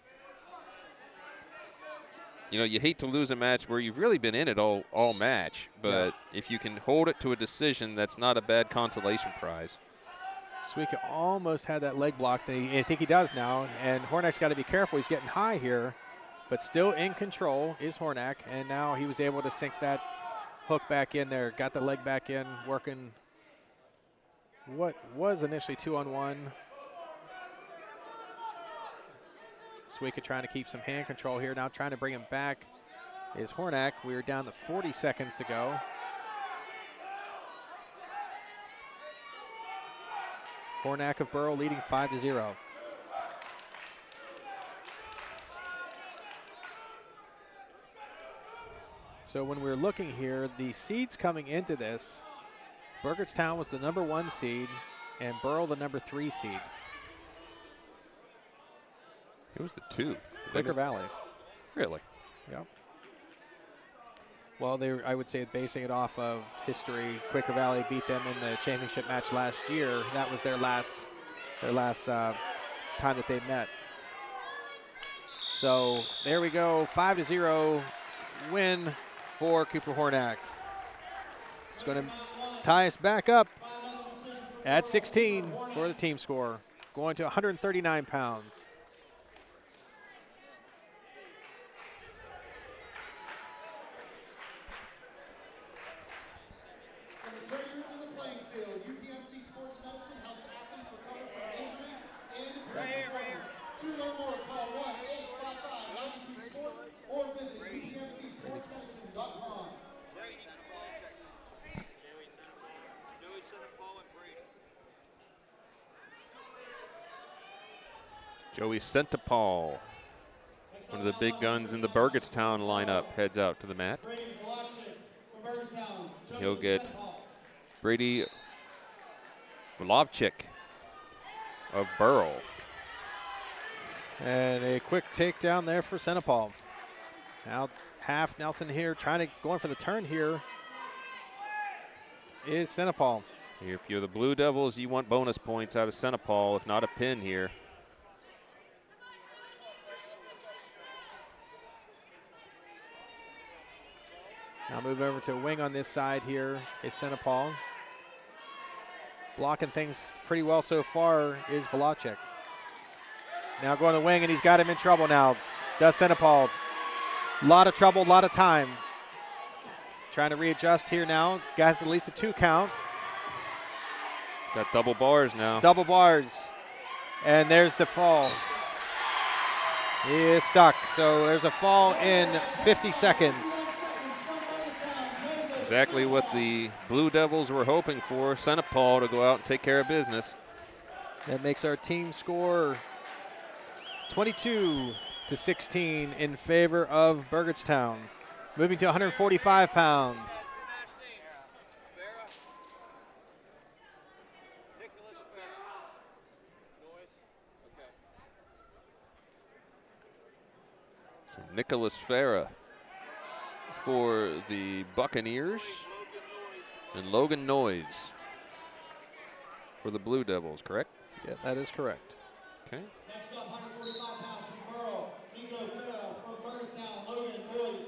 you know, you hate to lose a match where you've really been in it all match, but if you can hold it to a decision, that's not a bad consolation prize. Suika almost had that leg blocked, and I think he does now, and Hornack's got to be careful. He's getting high here, but still in control is Hornack, and now he was able to sink that hook back in there, got the leg back in, working what was initially 2-on-1. Suika trying to keep some hand control here. Now trying to bring him back is Hornack. We're down to 40 seconds to go. Hornack of Burrow leading 5-0. So when we're looking here, the seeds coming into this, Burgettstown was the #1 seed and Burrow the #3 seed. It was the 2. Quaker Valley. Really? Yep. Well, I would say basing it off of history, Quaker Valley beat them in the championship match last year. That was their last time that they met. So there we go, 5-0 win for Cooper Hornack. It's going to tie us back up at 16 for the team score, going to 139 pounds. From the training room to the playing field, UPMC Sports Medicine helps athletes recover from injury and improve performance. To learn more, call 1-855-93-SPORT or visit upmcsportsmedicine.com. Joey Centipal, one of the big guns in the Burgettstown lineup, heads out to the mat. He'll get Brady Vlovchik of Burrow. And a quick takedown there for Centipal. Now half Nelson here going for the turn here is Centipal. If you're the Blue Devils, you want bonus points out of Centipal, if not a pin here. Now move over to wing on this side here is Centipal. Blocking things pretty well so far is Vlovchik. Now going to the wing, and he's got him in trouble now. Does Centipal. A lot of trouble, a lot of time. Trying to readjust here now. Guys, at least a 2 count. He's got double bars now. Double bars. And there's the fall. He is stuck. So there's a fall in 50 seconds. Exactly what the Blue Devils were hoping for. Centipal to go out and take care of business. That makes our team score 22-16 in favor of Burgettstown. Moving to 145 pounds. So Nicholas Farah for the Buccaneers and Logan Noyes for the Blue Devils, correct? Yeah, that is correct. Okay. Next up, 145 pounds from Burrow, Nico Farrell from Burgettstown, Logan Boys.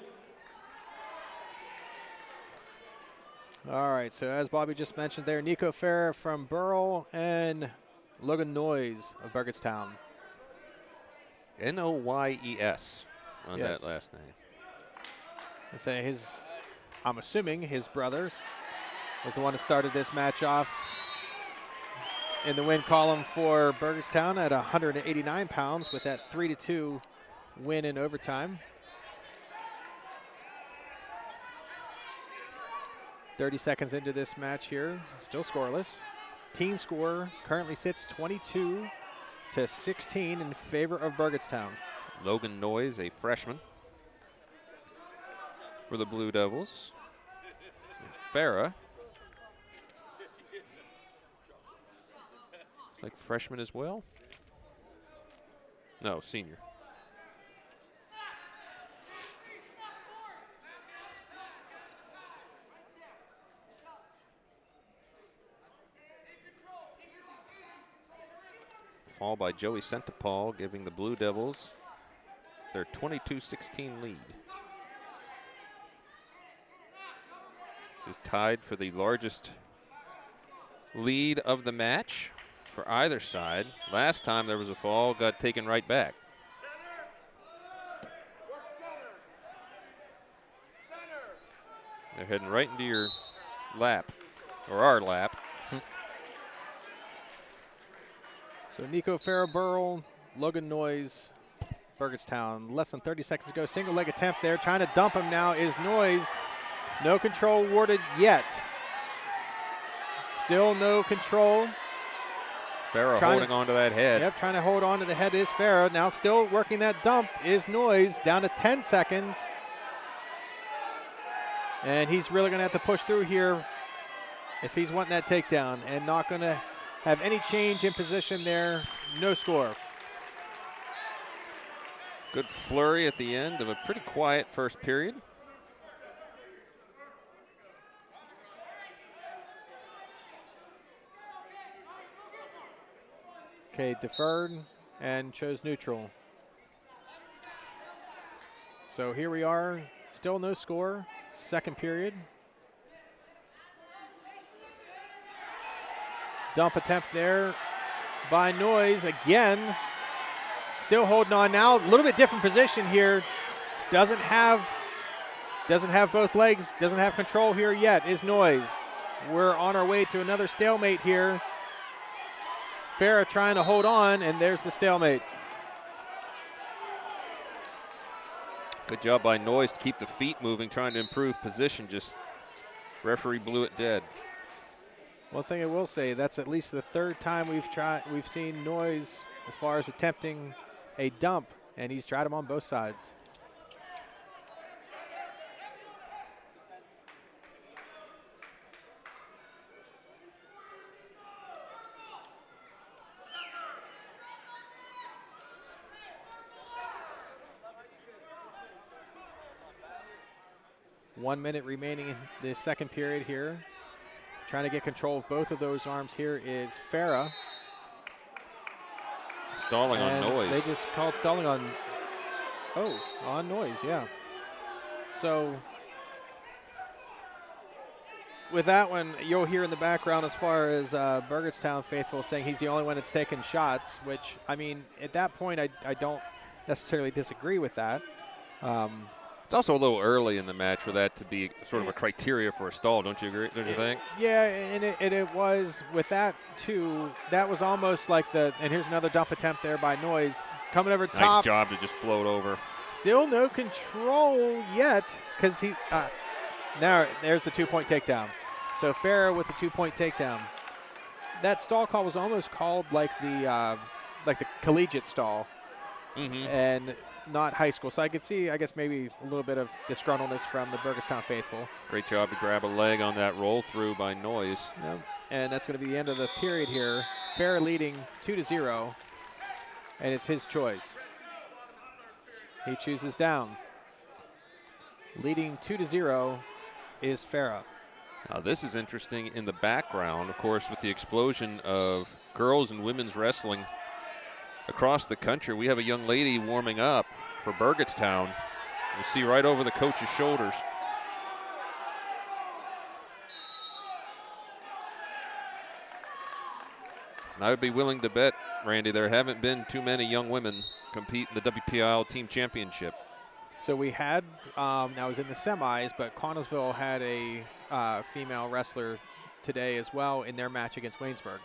All right, so as Bobby just mentioned there, Nico Farah from Burrell and Logan Noyes of Burgettstown. Noyes on Yes. that last name. I say I'm assuming his brothers was the one that started this match off in the win column for Burgettstown at 189 pounds with that 3-2 win in overtime. 30 seconds into this match here, still scoreless. Team score currently sits 22-16 in favor of Burgettstown. Logan Noyes, a freshman for the Blue Devils. And Farah, like freshman as well? No, senior. Fall by Joey Centipal, giving the Blue Devils their 22-16 lead. This is tied for the largest lead of the match for either side. Last time there was a fall, got taken right back. They're heading right into your lap, or our lap. So Nico Farah-Burrell, Logan Noyes, Burgettstown. Less than 30 seconds to go. Single leg attempt there. Trying to dump him now is Noyes. No control awarded yet. Still no control. Farah holding on to that head. Yep, trying to hold on to the head is Farah. Now still working that dump is Noyes. Down to 10 seconds. And he's really going to have to push through here if he's wanting that takedown, and not going to have any change in position there. No score. Good flurry at the end of a pretty quiet first period. Okay, deferred and chose neutral. So here we are, still no score, second period. Dump attempt there by Noyes again. Still holding on now, a little bit different position here. Doesn't have both legs, doesn't have control here yet, is Noyes. We're on our way to another stalemate here. Farah trying to hold on, and there's the stalemate. Good job by Noyes to keep the feet moving, trying to improve position. Just referee blew it dead. One thing I will say, that's at least the third time we've seen Noyes as far as attempting a dump, and he's tried them on both sides. One minute remaining in the second period here. Trying to get control of both of those arms here is Farah. Stalling on Noyes. They just called stalling on Noyes, yeah. So with that one, you'll hear in the background as far as Burgettstown faithful saying he's the only one that's taken shots, which, I mean, at that point, I don't necessarily disagree with that. It's also a little early in the match for that to be sort of a criteria for a stall, don't you agree? Don't you think? Yeah, and it was with that too. That was almost like and here's another dump attempt there by Noyes. Coming over top. Nice job to just float over. Still no control yet, because he, now there's the 2-point takedown. So Farah with the 2-point takedown. That stall call was almost called like the collegiate stall. Mm-hmm. And not high school. So I could see, I guess, maybe a little bit of disgruntledness from the Burgettstown faithful. Great job to grab a leg on that roll through by Noyes. Yep. And that's going to be the end of the period here. Farah leading 2-0, and it's his choice. He chooses down. Leading 2-0 is Farah. Now this is interesting in the background, of course, with the explosion of girls and women's wrestling across the country. We have a young lady warming up for Burgettstown. You see right over the coach's shoulders. And I would be willing to bet Randy, there haven't been too many young women compete in the WPIAL team championship. So we had, that was in the semis, but Connellsville had a female wrestler today as well in their match against Waynesburg.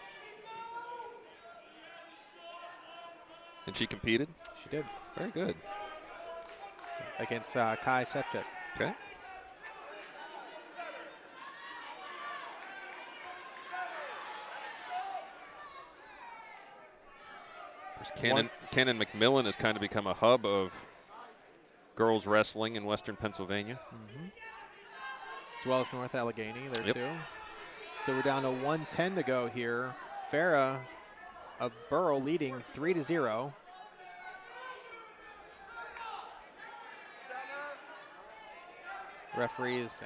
And she competed? She did. Very good. Against Kai Septet. Okay. Cannon McMillan has kind of become a hub of girls wrestling in Western Pennsylvania. As well as North Allegheny there Yep. too. So we're down to 1:10 to go here. Farah of Burrow leading 3-0. Referee is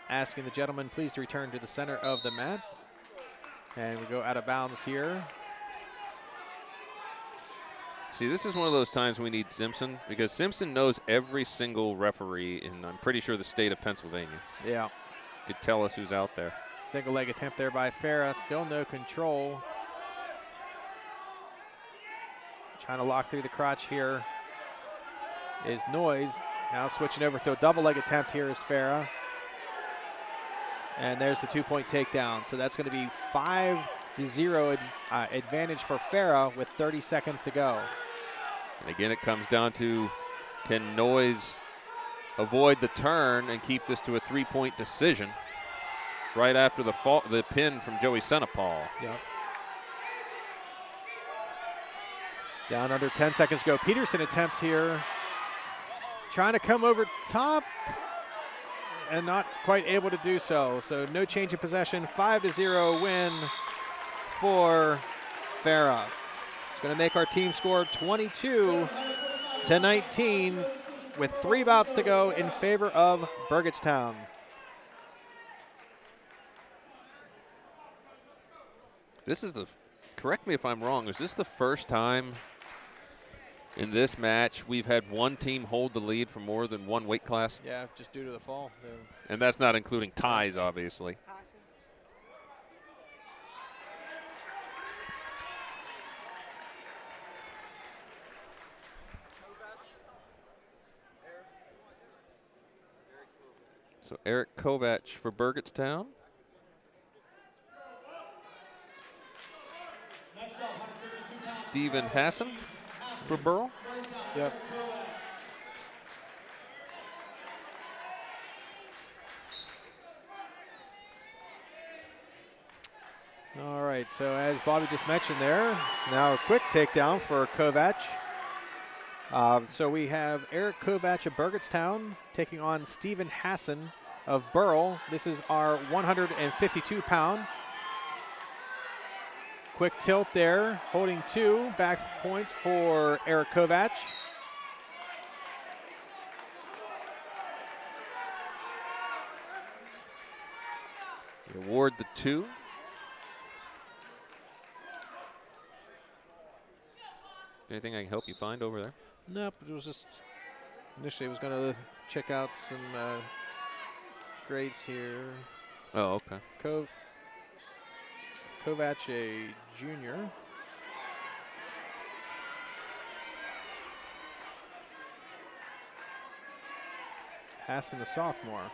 asking the gentleman please to return to the center of the mat. And we go out of bounds here. See, this is one of those times we need Simpson, because Simpson knows every single referee in, I'm pretty sure, the state of Pennsylvania. Yeah. Could tell us who's out there. Single leg attempt there by Farah. Still no control. Trying to lock through the crotch here is Noyes. Now switching over to a double leg attempt here is Farah. And there's the 2-point takedown. So that's going to be 5-0 advantage for Farah with 30 seconds to go. And again, it comes down to, can Noyes avoid the turn and keep this to a 3-point decision right after the pin from Joey Senapal. Yep. Down under 10 seconds to go. Peterson attempt here. Trying to come over top and not quite able to do so. So no change of possession. 5-0 win for Farah. It's going to make our team score 22-19 with 3 bouts to go in favor of Burgettstown. This is correct me if I'm wrong, is this the first time in this match we've had one team hold the lead for more than one weight class? Yeah, just due to the fall. And that's not including ties, obviously. So Eric Kovac for Burgettstown. Stephen Hassan for Burrell. Yep. All right, so as Bobby just mentioned there, now a quick takedown for Kovac. So we have Eric Kovac of Burgettstown taking on Stephen Hassan of Burrell. This is our 152-pound. Quick tilt there, holding 2 back points for Eric Kovac. We award the 2. Anything I can help you find over there? Nope, it was just initially I was going to check out some grades here. Oh, okay. Kovac, a junior. Hassan, the sophomore.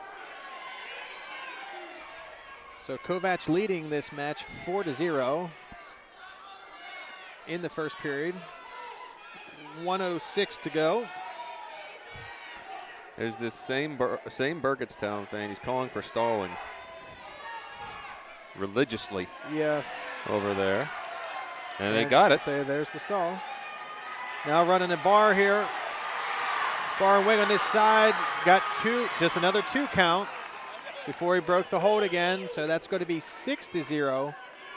So Kovac leading this match 4-0 in the first period. 1:06 to go. There's this same Burgettstown fan. He's calling for stalling religiously. Yes. Over there. And they got it. So there's the stall. Now running a bar here. Bar and wing on this side. Got 2, just another 2 count before he broke the hold again. So that's going to be 6-0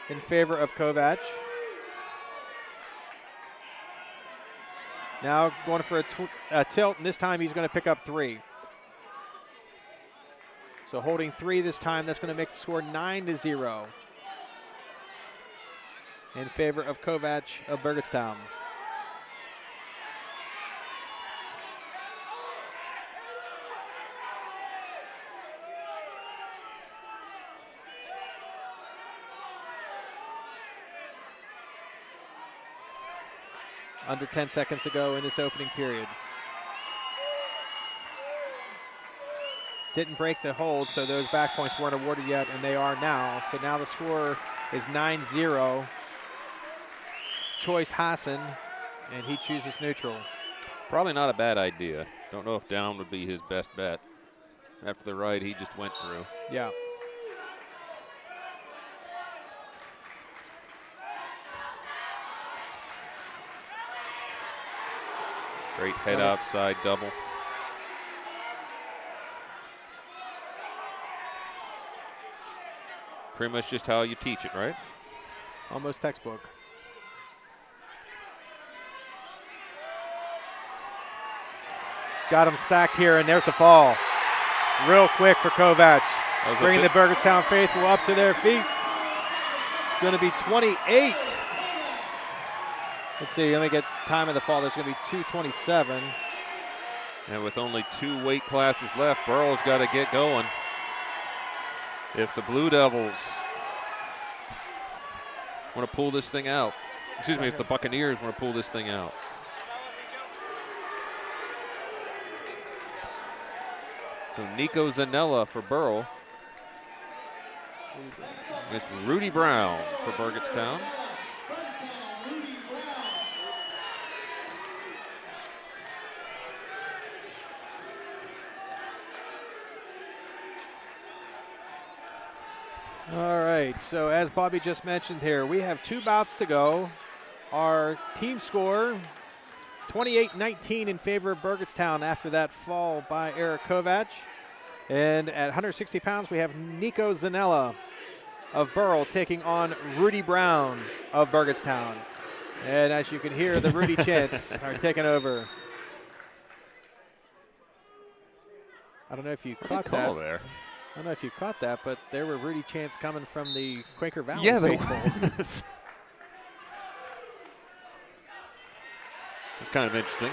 in favor of Kovac. Now going for a tilt, and this time he's going to pick up 3. So holding 3 this time, that's going to make the score 9-0 in favor of Kovac of Burgettstown. Under 10 seconds to go in this opening period. Didn't break the hold, so those back points weren't awarded yet, and they are now. So now the score is 9-0. Chartiers-Houston, and he chooses neutral. Probably not a bad idea. Don't know if down would be his best bet after the right he just went through. Yeah. Great head outside double. Pretty much just how you teach it, right? Almost textbook. Got him stacked here, and there's the fall. Real quick for Kovac. Bringing the Burgettstown faithful up to their feet. It's going to be 28. Let's see, let me get time of the fall. There's going to be 2:27. And with only 2 weight classes left, Burrow's got to get going. If the Blue Devils want to pull this thing out. Excuse me, if the Buccaneers want to pull this thing out. So Nico Zanella for Burrow. It's Rudy Brown for Burgettstown. All right, so as Bobby just mentioned here, we have 2 bouts to go. Our team score, 28-19 in favor of Burgettstown after that fall by Eric Kovac. And at 160 pounds, we have Nico Zanella of Burrell taking on Rudy Brown of Burgettstown. And as you can hear, the Rudy chants are taking over. I don't know if you caught that. There. I don't know if you caught that, but there were Rudy chants coming from the Quaker Valley. Yeah, there faithful. was. It's kind of interesting.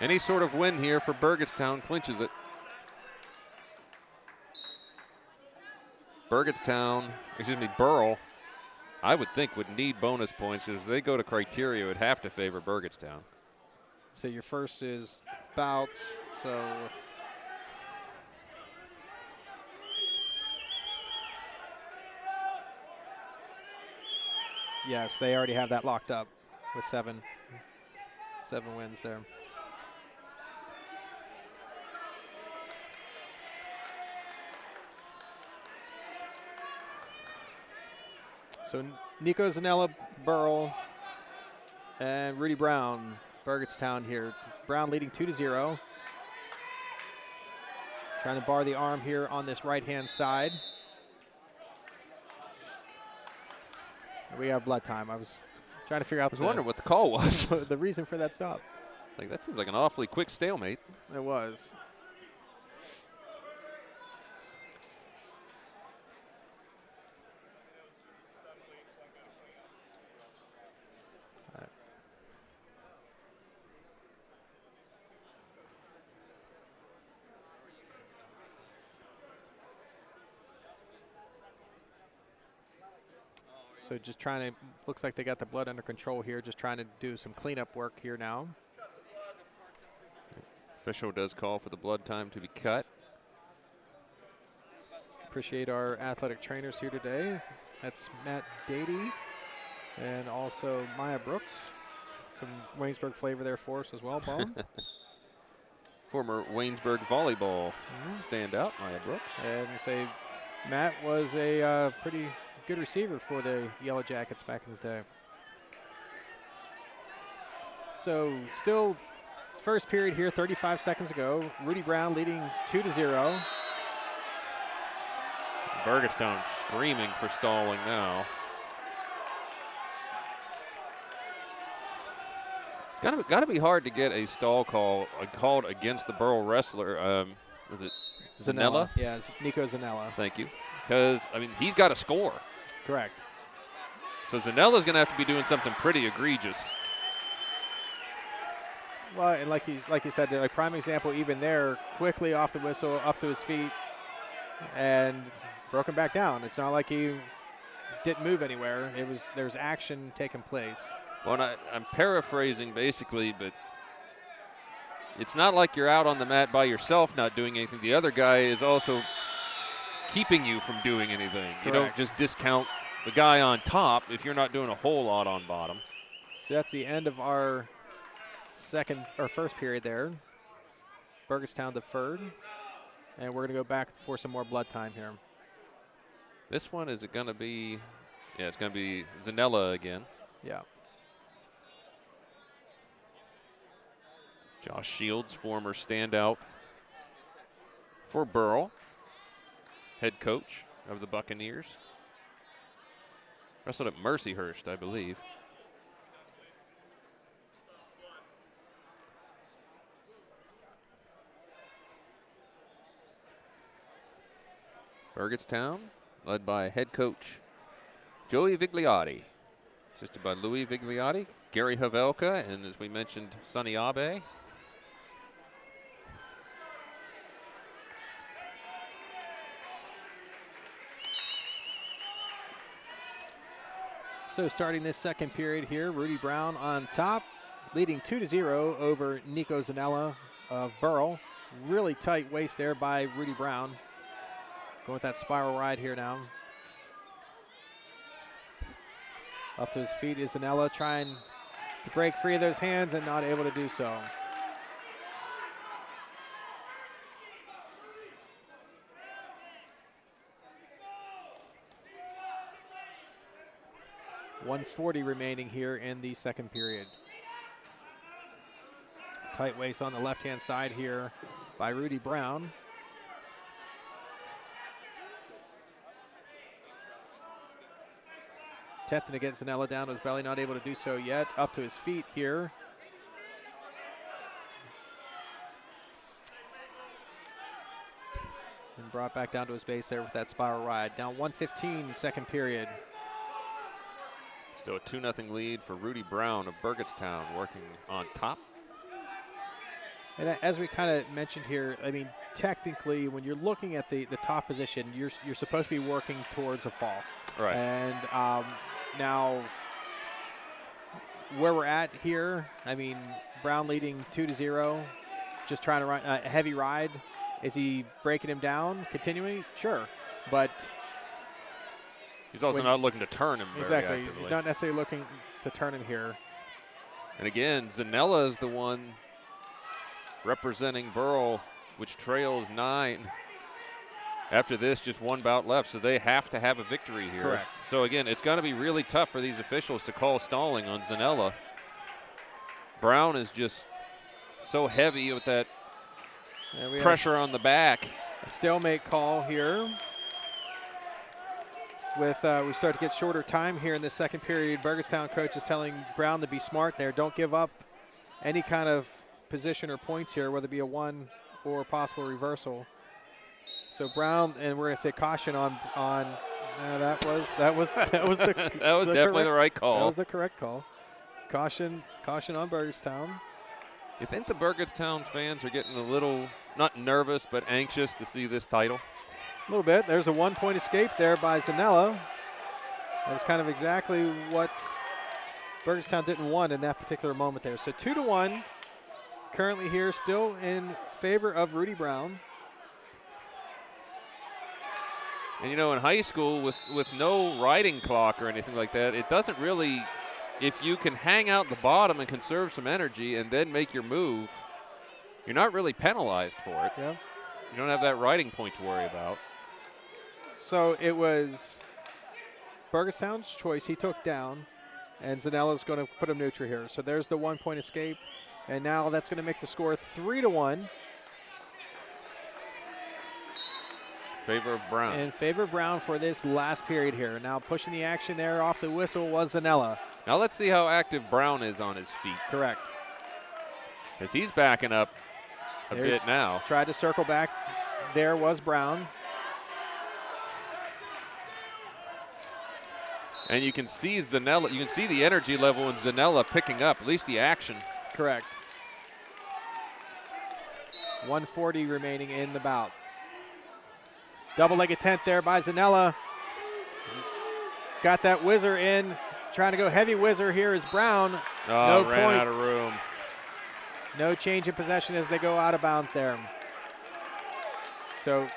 Any sort of win here for Burgettstown clinches it. Burrell, I would think would need bonus points because if they go to criteria, it would have to favor Burgettstown. So your first is bout, so yes, they already have that locked up with 7 wins there. So Nico Zanella, Burrell, and Rudy Brown, Burgettstown here. Brown leading 2-0. Trying to bar the arm here on this right-hand side. We have blood time. I was trying to figure out. I was wondering what the call was. The reason for that stop. It's like, that seems like an awfully quick stalemate. It was. So just trying to, looks like they got the blood under control here, just trying to do some cleanup work here now. Official does call for the blood time to be cut. Appreciate our athletic trainers here today. That's Matt Dady and also Maya Brooks. Some Waynesburg flavor there for us as well, Paul. Former Waynesburg volleyball standout, Maya Brooks. And say Matt was a pretty good receiver for the Yellow Jackets back in his day. So still first period here, 35 seconds ago. Rudy Brown leading 2-0. Burgettstown screaming for stalling now. It's got to be hard to get a stall call called against the Burrell wrestler. Was it Zanella? Yeah, it's Nico Zanella. Thank you. Because, I mean, he's got to score. Correct. So Zanella's going to have to be doing something pretty egregious. Well, and like you said, a prime example even there, quickly off the whistle, up to his feet. and broke him back down. It's not like he didn't move anywhere. There's action taking place. Well, I'm paraphrasing basically, but it's not like you're out on the mat by yourself not doing anything. The other guy is also keeping you from doing anything. Correct. You don't just discount the guy on top if you're not doing a whole lot on bottom. So that's the end of our first period there. Burgettstown deferred, and we're going to go back for some more blood time here. This one, is it going to be, yeah, it's going to be Zanella again. Yeah. Josh Shields, former standout for Burrell, head coach of the Buccaneers. Wrestled at Mercyhurst, I believe. Burgettstown, led by head coach Joey Vigliotti, assisted by Louis Vigliotti, Gary Havelka, and as we mentioned, Sonny Abe. So starting this second period here, Rudy Brown on top, leading 2-0 over Nico Zanella of Burrell. Really tight waist there by Rudy Brown. Going with that spiral ride here now. Up to his feet is Zanella, trying to break free of those hands and not able to do so. .140 remaining here in the second period. Tight waist on the left-hand side here by Rudy Brown. Attempting to get Zanella down to his belly, not able to do so yet. Up to his feet here. And brought back down to his base there with that spiral ride. Down 1:15, second period. Still a 2-0 lead for Rudy Brown of Burgettstown, working on top. And as we kind of mentioned here, I mean, technically, when you're looking at the top position, you're supposed to be working towards a fall. Right. And now, where we're at here, I mean, Brown leading 2-0, just trying to run a heavy ride. Is he breaking him down, continuing? Sure, but he's also not looking to turn him very exactly. actively. He's not necessarily looking to turn him here. And again, Zanella is the one representing Burrell, which trails 9. After this, just one bout left, so they have to have a victory here. Correct. So again, it's going to be really tough for these officials to call stalling on Zanella. Brown is just so heavy with that pressure on the back. A stalemate call here. With we start to get shorter time here in the second period. Burgettstown coach is telling Brown to be smart there. Don't give up any kind of position or points here, whether it be a one or possible reversal. So Brown, and we're going to say caution on that was the that was the definitely the right call. That was the correct call. Caution on Burgettstown. You think the Burgettstown fans are getting a little, not nervous, but anxious to see this title? A little bit. There's a 1-point escape there by Zanella. That was kind of exactly what Burgettstown didn't want in that particular moment there. So 2-1, currently here, still in favor of Rudy Brown. And, you know, in high school with no riding clock or anything like that, it doesn't really, if you can hang out the bottom and conserve some energy and then make your move, you're not really penalized for it. Yeah. You don't have that riding point to worry about. So it was Burgettstown's choice. He took down, and Zanella's going to put him neutral here. So there's the 1-point escape, and now that's going to make the score 3-1. Favor of Brown. In favor of Brown for this last period here. Now pushing the action there off the whistle was Zanella. Now let's see how active Brown is on his feet. Correct. Because he's backing up a bit now. Tried to circle back. There was Brown. And you can see Zanella, you can see the energy level in Zanella picking up, at least the action. Correct. 1:40 remaining in the bout. Double-leg attempt there by Zanella. Got that whizzer in. Trying to go heavy whizzer here is Brown. Oh, no ran points. out of room. No change in possession as they go out of bounds there. So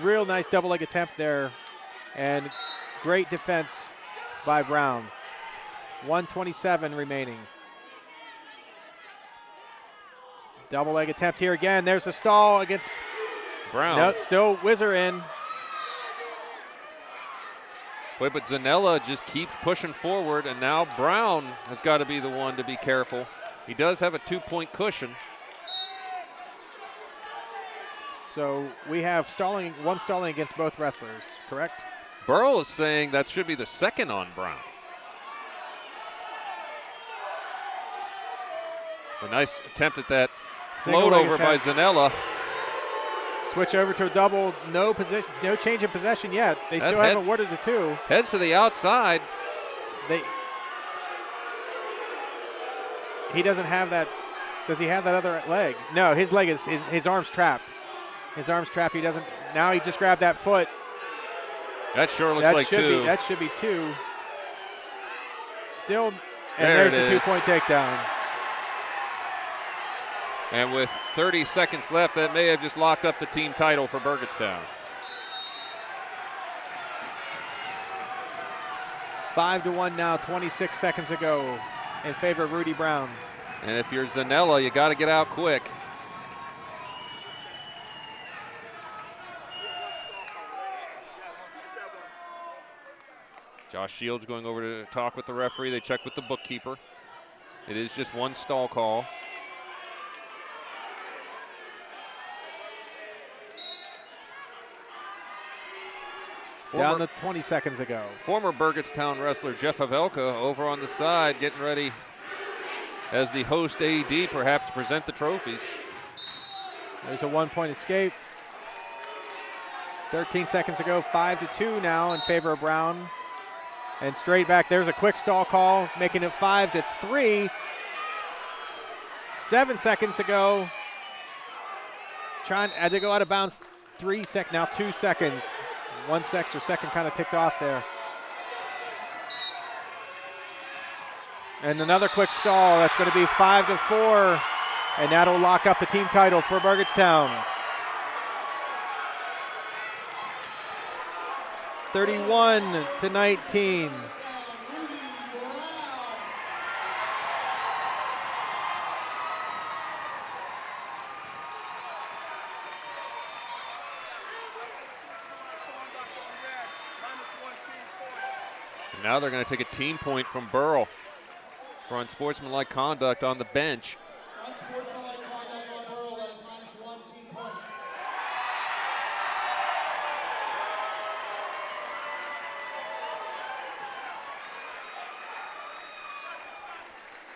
real nice double-leg attempt there. And great defense by Brown. 1:27 remaining. Double-leg attempt here again. There's a stall against Brown. No, still whizzer in. Wait, but Zanella just keeps pushing forward, and now Brown has got to be the one to be careful. He does have a 2-point cushion. So we have one stalling against both wrestlers, correct? Burrow is saying that should be the second on Brown. A nice attempt at that float over by Zanella. Switch over to a double, no change in possession yet. They still haven't awarded the 2. Heads to the outside. He doesn't have that. Does he have that other leg? No, his leg is his arm's trapped. His arm's trapped. He doesn't. Now he just grabbed that foot. That sure looks like 2. That should be 2. Still, and there's the 2-point takedown. And with 30 seconds left, that may have just locked up the team title for Burgettstown. 5-1 now, 26 seconds ago in favor of Rudy Brown. And if you're Zanella, you got to get out quick. Josh Shields going over to talk with the referee. They check with the bookkeeper. It is just one stall call. Down to 20 seconds ago. Former Burgettstown wrestler Jeff Havelka over on the side getting ready as the host AD perhaps to present the trophies. There's a 1-point escape. 13 seconds ago, 5-2 now in favor of Brown. And straight back, there's a quick stall call, making it 5-3. 7 seconds to go. Trying to go out of bounds. 3 seconds, now 2 seconds. 1 extra second kind of ticked off there. And another quick stall. That's going to be 5-4. And that'll lock up the team title for Burgettstown. 31-19. Now they're going to take a team point from Burrell for unsportsmanlike conduct on the bench. Unsportsmanlike conduct on Burrow, that is -1 team point.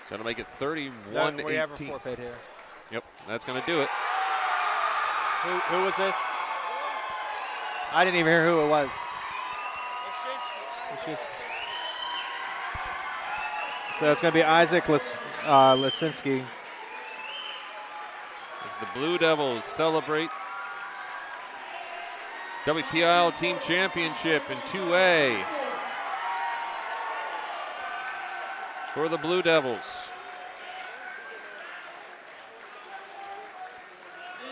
So that'll make it 31-18. We have a forfeit here. Yep, that's going to do it. Who was this? I didn't even hear who it was. So it's going to be Isaac Lesinski. As the Blue Devils celebrate WPIAL Team Championship in 2A for the Blue Devils.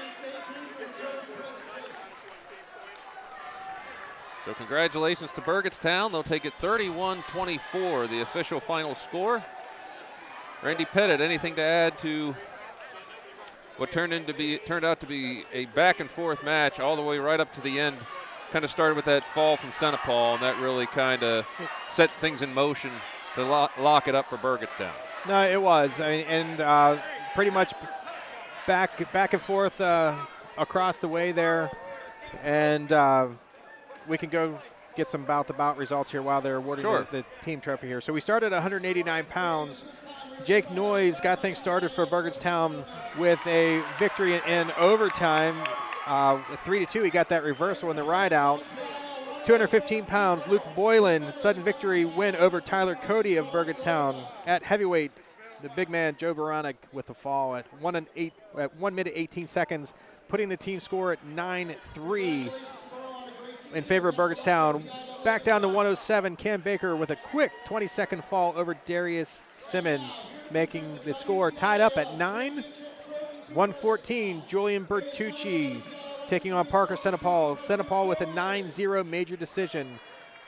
And stay tuned for the trophy presentation. So congratulations to Burgettstown. They'll take it 31-24, the official final score. Randy Pettit, anything to add to what turned out to be a back and forth match all the way right up to the end? Kind of started with that fall from Senepal, and that really kind of set things in motion to lock it up for Burgettstown. No, it was. I mean, and pretty much back and forth across the way there. And we can go get some bout-to-bout results here while they're awarding the team trophy here. So we started at 189 pounds. Jake Noyes got things started for Burgettstown with a victory in overtime. 3-2, he got that reversal in the ride out. 215 pounds, Luke Boylan, sudden victory win over Tyler Cody of Burgettstown. At heavyweight, the big man Joe Baranek with the fall at 1 minute 18 seconds, putting the team score at 9-3. in favor of Burgettstown. Back down to 107, Cam Baker with a quick 20-second fall over Darius Simmons, making the score tied up at 9. 114, Julian Bertucci taking on Parker Senapal. Senapal with a 9-0 major decision,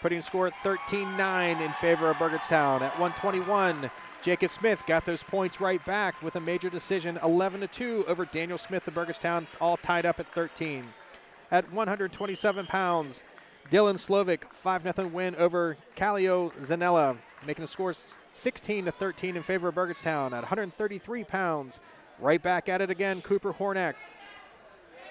putting the score at 13-9 in favor of Burgettstown. At 121, Jacob Smith got those points right back with a major decision, 11-2 over Daniel Smith of Burgettstown, all tied up at 13. At 127 pounds, Dylan Slovic, 5-0 win over Calio Zanella, making the score 16-13 in favor of Burgettstown. At 133 pounds, right back at it again, Cooper Hornack,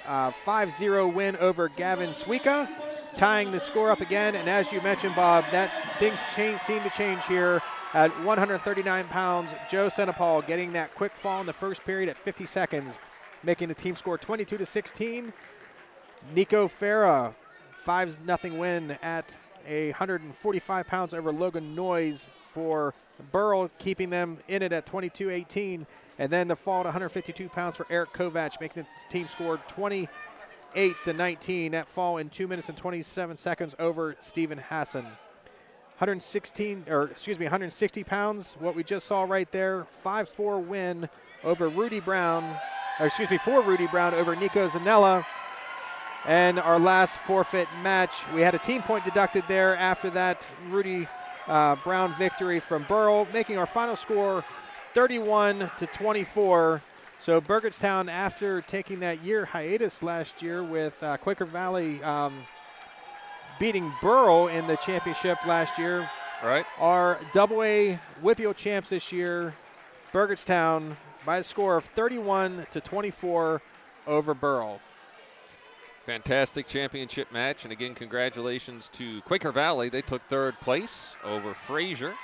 5-0 win over Gavin Suika, tying the score up again. And as you mentioned, Bob, that things seem to change here. At 139 pounds, Joe Senapal getting that quick fall in the first period at 50 seconds, making the team score 22-16. Nico Farah, 5-0 win at 145 pounds over Logan Noyes for Burrell, keeping them in it at 22-18. And then the fall to 152 pounds for Eric Kovac, making the team score 28-19. That fall in 2 minutes and 27 seconds over Stephen Hassan. 160 pounds, what we just saw right there, 5-4 win over for Rudy Brown over Nico Zanella. And our last forfeit match, we had a team point deducted there after that Rudy Brown victory from Burrell, making our final score 31-24. So Burgettstown, after taking that year hiatus last year with Quaker Valley beating Burrell in the championship last year, Right. are AA WPIAL champs this year. Burgettstown by a score of 31-24 over Burrell. Fantastic championship match, and again, congratulations to Quaker Valley. They took third place over Fraser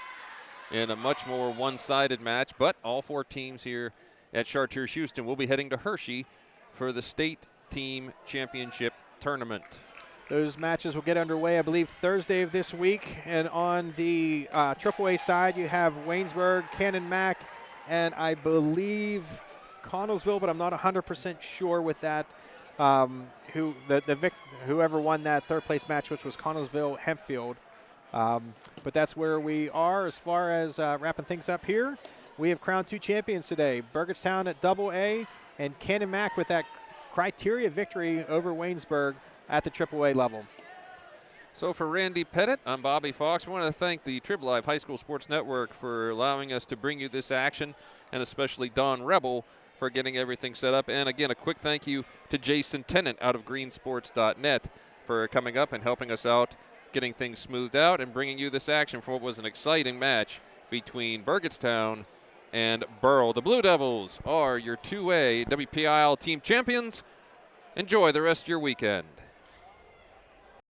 in a much more one-sided match, but all four teams here at Chartiers-Houston will be heading to Hershey for the state team championship tournament. Those matches will get underway, I believe, Thursday of this week. And on the AAA side, you have Waynesburg, Cannon Mac, and I believe Connellsville, but I'm not 100% sure with that. Whoever won that third place match, which was Connellsville Hempfield. But that's where we are as far as wrapping things up here. We have crowned two champions today, Burgettstown at AA and Cannon Mac with that criteria victory over Waynesburg at the AAA level. So for Randy Pettit, I'm Bobby Fox. I want to thank the Trib Live High School Sports Network for allowing us to bring you this action, and especially Don Rebel for getting everything set up. And again, a quick thank you to Jason Tennant out of greensports.net for coming up and helping us out, getting things smoothed out, and bringing you this action for what was an exciting match between Burgettstown and Burrell. The Blue Devils are your 2A WPIAL team champions. Enjoy the rest of your weekend.